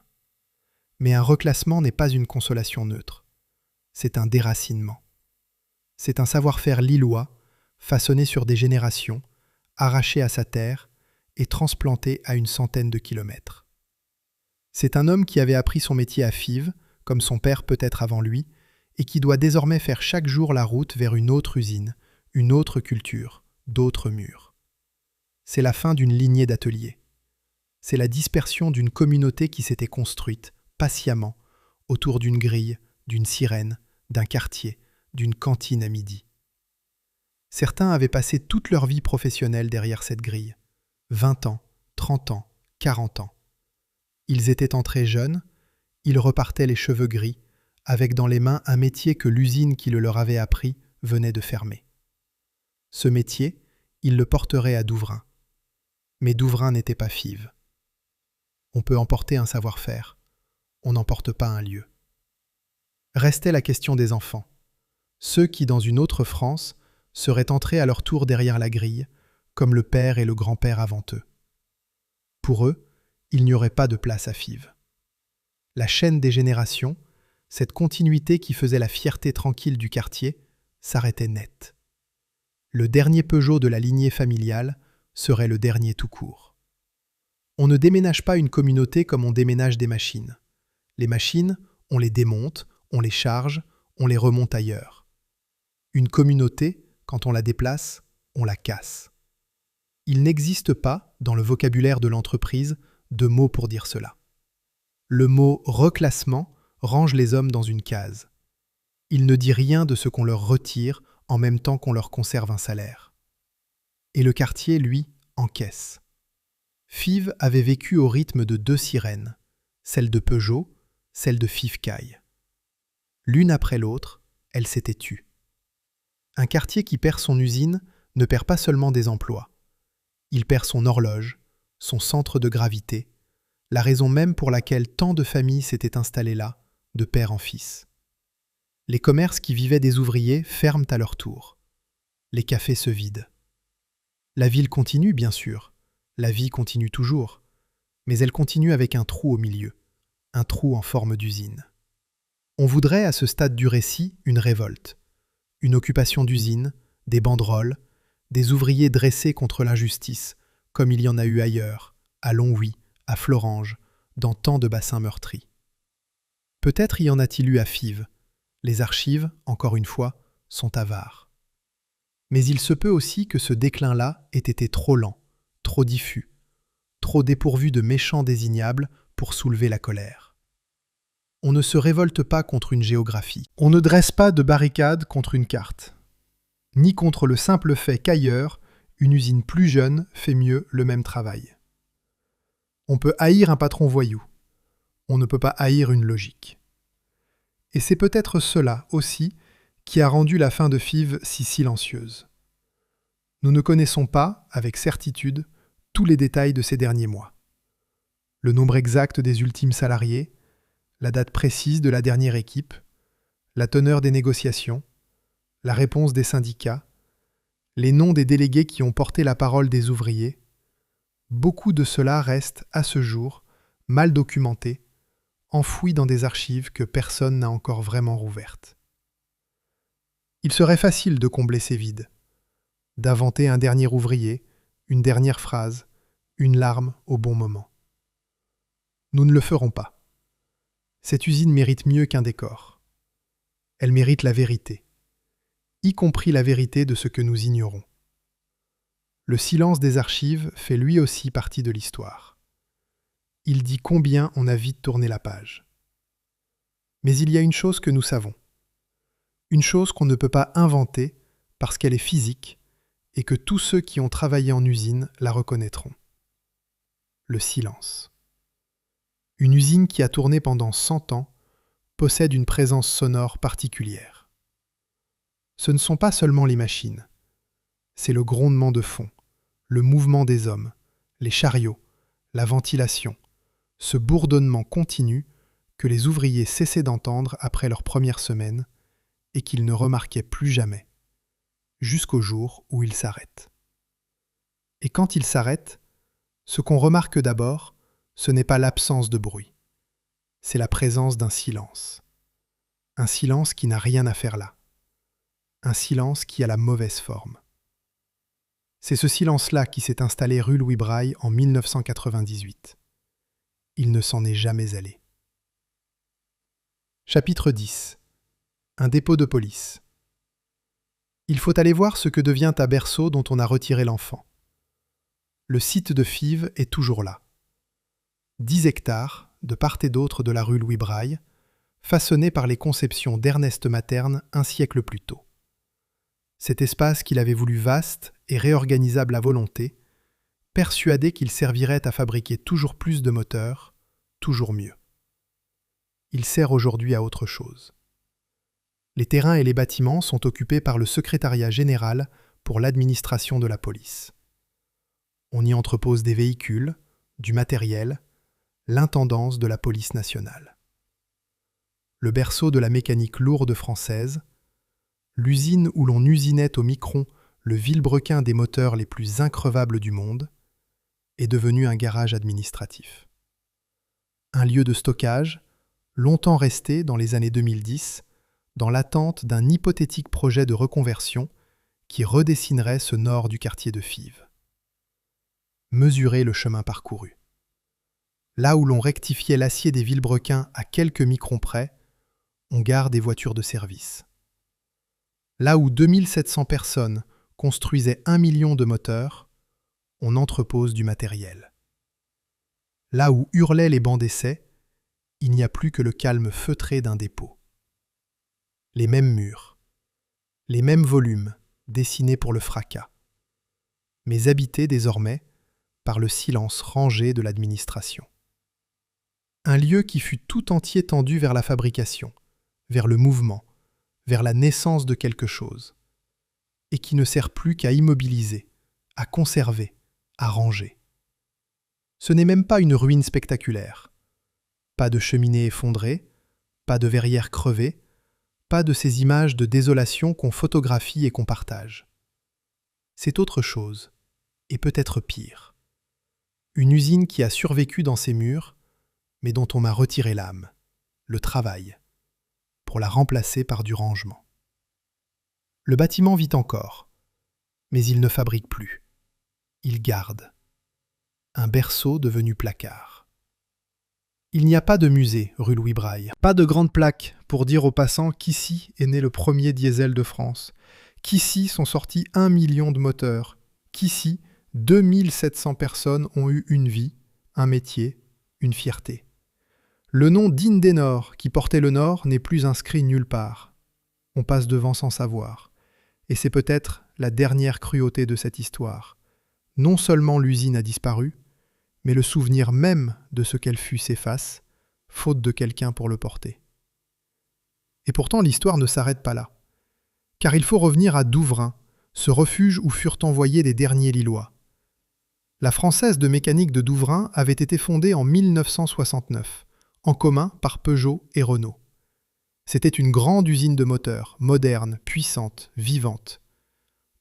Mais un reclassement n'est pas une consolation neutre. C'est un déracinement. C'est un savoir-faire lillois, façonné sur des générations, arraché à sa terre et transplanté à 100 de kilomètres. C'est un homme qui avait appris son métier à Fives, comme son père peut-être avant lui, et qui doit désormais faire chaque jour la route vers une autre usine, une autre culture, d'autres murs. C'est la fin d'une lignée d'ateliers. C'est la dispersion d'une communauté qui s'était construite, patiemment, autour d'une grille, d'une sirène, d'un quartier, d'une cantine à midi. Certains avaient passé toute leur vie professionnelle derrière cette grille. 20 ans, 30 ans, 40 ans. Ils étaient entrés jeunes, ils repartaient les cheveux gris, avec dans les mains un métier que l'usine qui le leur avait appris venait de fermer. Ce métier, ils le porteraient à Douvrin. Mais Douvrin n'était pas Fives. On peut emporter un savoir-faire, on n'emporte pas un lieu. Restait la question des enfants, ceux qui, dans une autre France, seraient entrés à leur tour derrière la grille, comme le père et le grand-père avant eux. Pour eux, il n'y aurait pas de place à Fives. La chaîne des générations, cette continuité qui faisait la fierté tranquille du quartier, s'arrêtait net. Le dernier Peugeot de la lignée familiale serait le dernier tout court. On ne déménage pas une communauté comme on déménage des machines. Les machines, on les démonte, on les charge, on les remonte ailleurs. Une communauté, quand on la déplace, on la casse. Il n'existe pas, dans le vocabulaire de l'entreprise, de mots pour dire cela. Le mot « reclassement » range les hommes dans une case. Il ne dit rien de ce qu'on leur retire en même temps qu'on leur conserve un salaire. Et le quartier, lui, encaisse. Fives avait vécu au rythme de 2 sirènes, celle de Peugeot, celle de Fives-Caille. L'une après l'autre, elle s'était tue. Un quartier qui perd son usine ne perd pas seulement des emplois. Il perd son horloge, son centre de gravité, la raison même pour laquelle tant de familles s'étaient installées là, de père en fils. Les commerces qui vivaient des ouvriers ferment à leur tour. Les cafés se vident. La ville continue, bien sûr. La vie continue toujours. Mais elle continue avec un trou au milieu. Un trou en forme d'usine. On voudrait, à ce stade du récit, une révolte. Une occupation d'usine, des banderoles, des ouvriers dressés contre l'injustice, comme il y en a eu ailleurs, à Longwy, à Florange, dans tant de bassins meurtris. Peut-être y en a-t-il eu à Fives. Les archives, encore une fois, sont avares. Mais il se peut aussi que ce déclin-là ait été trop lent, trop diffus, trop dépourvu de méchants désignables pour soulever la colère. On ne se révolte pas contre une géographie. On ne dresse pas de barricade contre une carte. Ni contre le simple fait qu'ailleurs, une usine plus jeune fait mieux le même travail. On peut haïr un patron voyou. On ne peut pas haïr une logique. Et c'est peut-être cela aussi qui a rendu la fin de Fives si silencieuse. Nous ne connaissons pas, avec certitude, tous les détails de ces derniers mois. Le nombre exact des ultimes salariés, la date précise de la dernière équipe, la teneur des négociations, la réponse des syndicats, les noms des délégués qui ont porté la parole des ouvriers, beaucoup de cela reste, à ce jour, mal documenté, enfoui dans des archives que personne n'a encore vraiment rouvertes. Il serait facile de combler ces vides, d'inventer un dernier ouvrier, une dernière phrase, une larme au bon moment. Nous ne le ferons pas. Cette usine mérite mieux qu'un décor. Elle mérite la vérité, y compris la vérité de ce que nous ignorons. Le silence des archives fait lui aussi partie de l'histoire. Il dit combien on a vite tourné la page. Mais il y a une chose que nous savons. Une chose qu'on ne peut pas inventer parce qu'elle est physique et que tous ceux qui ont travaillé en usine la reconnaîtront. Le silence. Une usine qui a tourné pendant 100 ans possède une présence sonore particulière. Ce ne sont pas seulement les machines, c'est le grondement de fond, le mouvement des hommes, les chariots, la ventilation, ce bourdonnement continu que les ouvriers cessaient d'entendre après leur première semaine et qu'ils ne remarquaient plus jamais, jusqu'au jour où ils s'arrêtent. Et quand ils s'arrêtent, ce qu'on remarque d'abord, ce n'est pas l'absence de bruit, c'est la présence d'un silence. Un silence qui n'a rien à faire là. Un silence qui a la mauvaise forme. C'est ce silence-là qui s'est installé rue Louis Braille en 1998. Il ne s'en est jamais allé. Chapitre 10. Un dépôt de police. Il faut aller voir ce que devient un berceau dont on a retiré l'enfant. Le site de Fives est toujours là. 10 hectares, de part et d'autre de la rue Louis Braille, façonnés par les conceptions d'Ernest Materne un siècle plus tôt. Cet espace qu'il avait voulu vaste et réorganisable à volonté, persuadé qu'il servirait à fabriquer toujours plus de moteurs, toujours mieux. Il sert aujourd'hui à autre chose. Les terrains et les bâtiments sont occupés par le secrétariat général pour l'administration de la police. On y entrepose des véhicules, du matériel, l'intendance de la police nationale. Le berceau de la mécanique lourde française, l'usine où l'on usinait au micron le vilebrequin des moteurs les plus increvables du monde, est devenu un garage administratif. Un lieu de stockage, longtemps resté dans les années 2010, dans l'attente d'un hypothétique projet de reconversion qui redessinerait ce nord du quartier de Fives. Mesurez le chemin parcouru. Là où l'on rectifiait l'acier des vilebrequins à quelques microns près, on gare des voitures de service. Là où 2700 personnes construisaient 1 million de moteurs, on entrepose du matériel. Là où hurlaient les bancs d'essai, il n'y a plus que le calme feutré d'un dépôt. Les mêmes murs, les mêmes volumes dessinés pour le fracas, mais habités désormais par le silence rangé de l'administration. Un lieu qui fut tout entier tendu vers la fabrication, vers le mouvement, vers la naissance de quelque chose, et qui ne sert plus qu'à immobiliser, à conserver, à ranger. Ce n'est même pas une ruine spectaculaire. Pas de cheminée effondrée, pas de verrière crevée, pas de ces images de désolation qu'on photographie et qu'on partage. C'est autre chose, et peut-être pire. Une usine qui a survécu dans ses murs, mais dont on m'a retiré l'âme, le travail, pour la remplacer par du rangement. Le bâtiment vit encore, mais il ne fabrique plus. Il garde. Un berceau devenu placard. Il n'y a pas de musée rue Louis Braille, pas de grande plaque pour dire aux passants qu'ici est né le premier diesel de France, qu'ici sont sortis 1 million de moteurs, qu'ici 2700 personnes ont eu une vie, un métier, une fierté. Le nom d'Indenor qui portait le Nord n'est plus inscrit nulle part. On passe devant sans savoir. Et c'est peut-être la dernière cruauté de cette histoire. Non seulement l'usine a disparu, mais le souvenir même de ce qu'elle fut s'efface, faute de quelqu'un pour le porter. Et pourtant l'histoire ne s'arrête pas là. Car il faut revenir à Douvrin, ce refuge où furent envoyés les derniers Lillois. La Française de mécanique de Douvrin avait été fondée en 1969, en commun par Peugeot et Renault. C'était une grande usine de moteurs, moderne, puissante, vivante.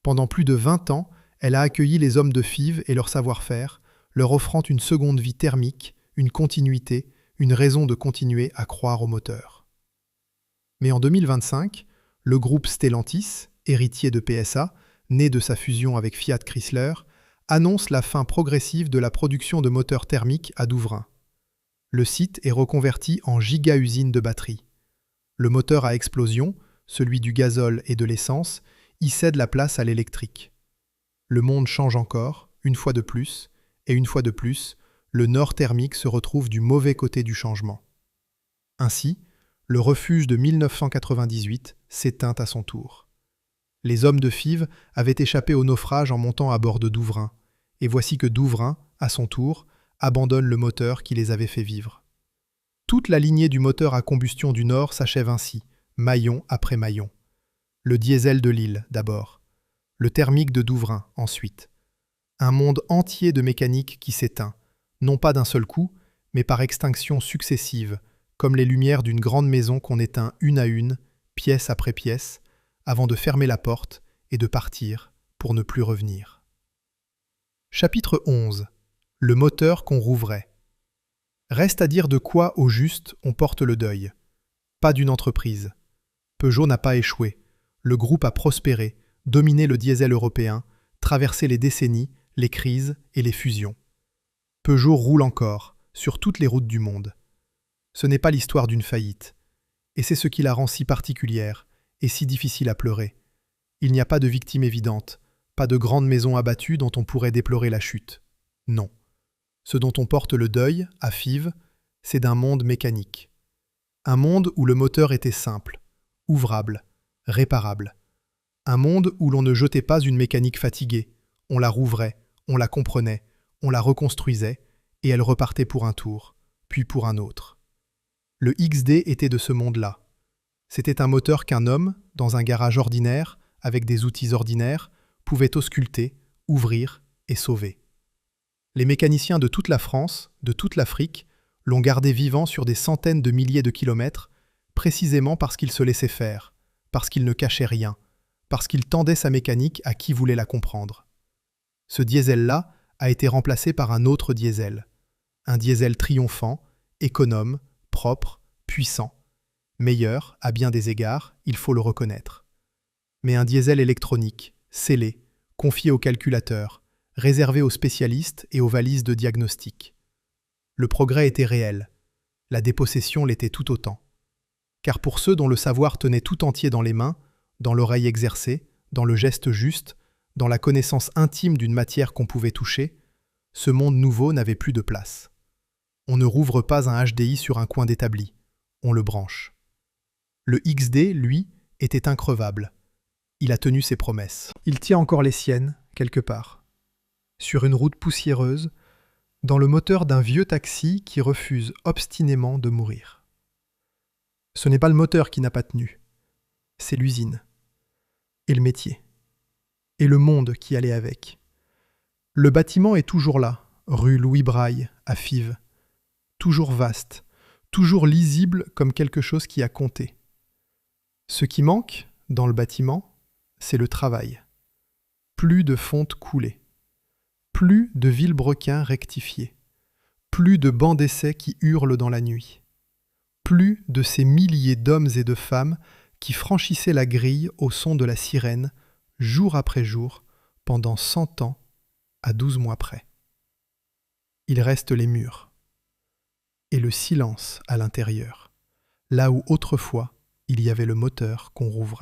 Pendant plus de 20 ans, elle a accueilli les hommes de Fives et leur savoir-faire, leur offrant une seconde vie thermique, une continuité, une raison de continuer à croire au moteur. Mais en 2025, le groupe Stellantis, héritier de PSA, né de sa fusion avec Fiat Chrysler, annonce la fin progressive de la production de moteurs thermiques à Douvrin. Le site est reconverti en giga-usine de batteries. Le moteur à explosion, celui du gazole et de l'essence, y cède la place à l'électrique. Le monde change encore, une fois de plus, et une fois de plus, le nord thermique se retrouve du mauvais côté du changement. Ainsi, le refuge de 1998 s'éteint à son tour. Les hommes de Fives avaient échappé au naufrage en montant à bord de Douvrin, et voici que Douvrin, à son tour, abandonne le moteur qui les avait fait vivre. Toute la lignée du moteur à combustion du Nord s'achève ainsi, maillon après maillon. Le diesel de Lille, d'abord. Le thermique de Douvrin, ensuite. Un monde entier de mécanique qui s'éteint, non pas d'un seul coup, mais par extinction successive, comme les lumières d'une grande maison qu'on éteint une à une, pièce après pièce, avant de fermer la porte et de partir pour ne plus revenir. Chapitre 11. Le moteur qu'on rouvrait. Reste à dire de quoi, au juste, on porte le deuil. Pas d'une entreprise. Peugeot n'a pas échoué. Le groupe a prospéré, dominé le diesel européen, traversé les décennies, les crises et les fusions. Peugeot roule encore, sur toutes les routes du monde. Ce n'est pas l'histoire d'une faillite. Et c'est ce qui la rend si particulière et si difficile à pleurer. Il n'y a pas de victime évidente, pas de grande maison abattue dont on pourrait déplorer la chute. Non. Ce dont on porte le deuil, à Fives, c'est d'un monde mécanique. Un monde où le moteur était simple, ouvrable, réparable. Un monde où l'on ne jetait pas une mécanique fatiguée, on la rouvrait, on la comprenait, on la reconstruisait, et elle repartait pour un tour, puis pour un autre. Le XD était de ce monde-là. C'était un moteur qu'un homme, dans un garage ordinaire, avec des outils ordinaires, pouvait ausculter, ouvrir et sauver. Les mécaniciens de toute la France, de toute l'Afrique, l'ont gardé vivant sur des centaines de milliers de kilomètres, précisément parce qu'il se laissait faire, parce qu'il ne cachait rien, parce qu'il tendait sa mécanique à qui voulait la comprendre. Ce diesel-là a été remplacé par un autre diesel. Un diesel triomphant, économe, propre, puissant. Meilleur, à bien des égards, il faut le reconnaître. Mais un diesel électronique, scellé, confié au calculateur, réservé aux spécialistes et aux valises de diagnostic. Le progrès était réel. La dépossession l'était tout autant. Car pour ceux dont le savoir tenait tout entier dans les mains, dans l'oreille exercée, dans le geste juste, dans la connaissance intime d'une matière qu'on pouvait toucher, ce monde nouveau n'avait plus de place. On ne rouvre pas un HDI sur un coin d'établi, on le branche. Le XD, lui, était increvable. Il a tenu ses promesses. Il tient encore les siennes, quelque part. Sur une route poussiéreuse, dans le moteur d'un vieux taxi qui refuse obstinément de mourir. Ce n'est pas le moteur qui n'a pas tenu, c'est l'usine. Et le métier. Et le monde qui allait avec. Le bâtiment est toujours là, rue Louis Braille, à Fives. Toujours vaste, toujours lisible comme quelque chose qui a compté. Ce qui manque, dans le bâtiment, c'est le travail. Plus de fonte coulée. Plus de vilebrequins rectifiés. Plus de bancs d'essai qui hurlent dans la nuit. Plus de ces milliers d'hommes et de femmes qui franchissaient la grille au son de la sirène, jour après jour, pendant 100 ans, à 12 mois près. Il reste les murs. Et le silence à l'intérieur, là où autrefois il y avait le moteur qu'on rouvrait.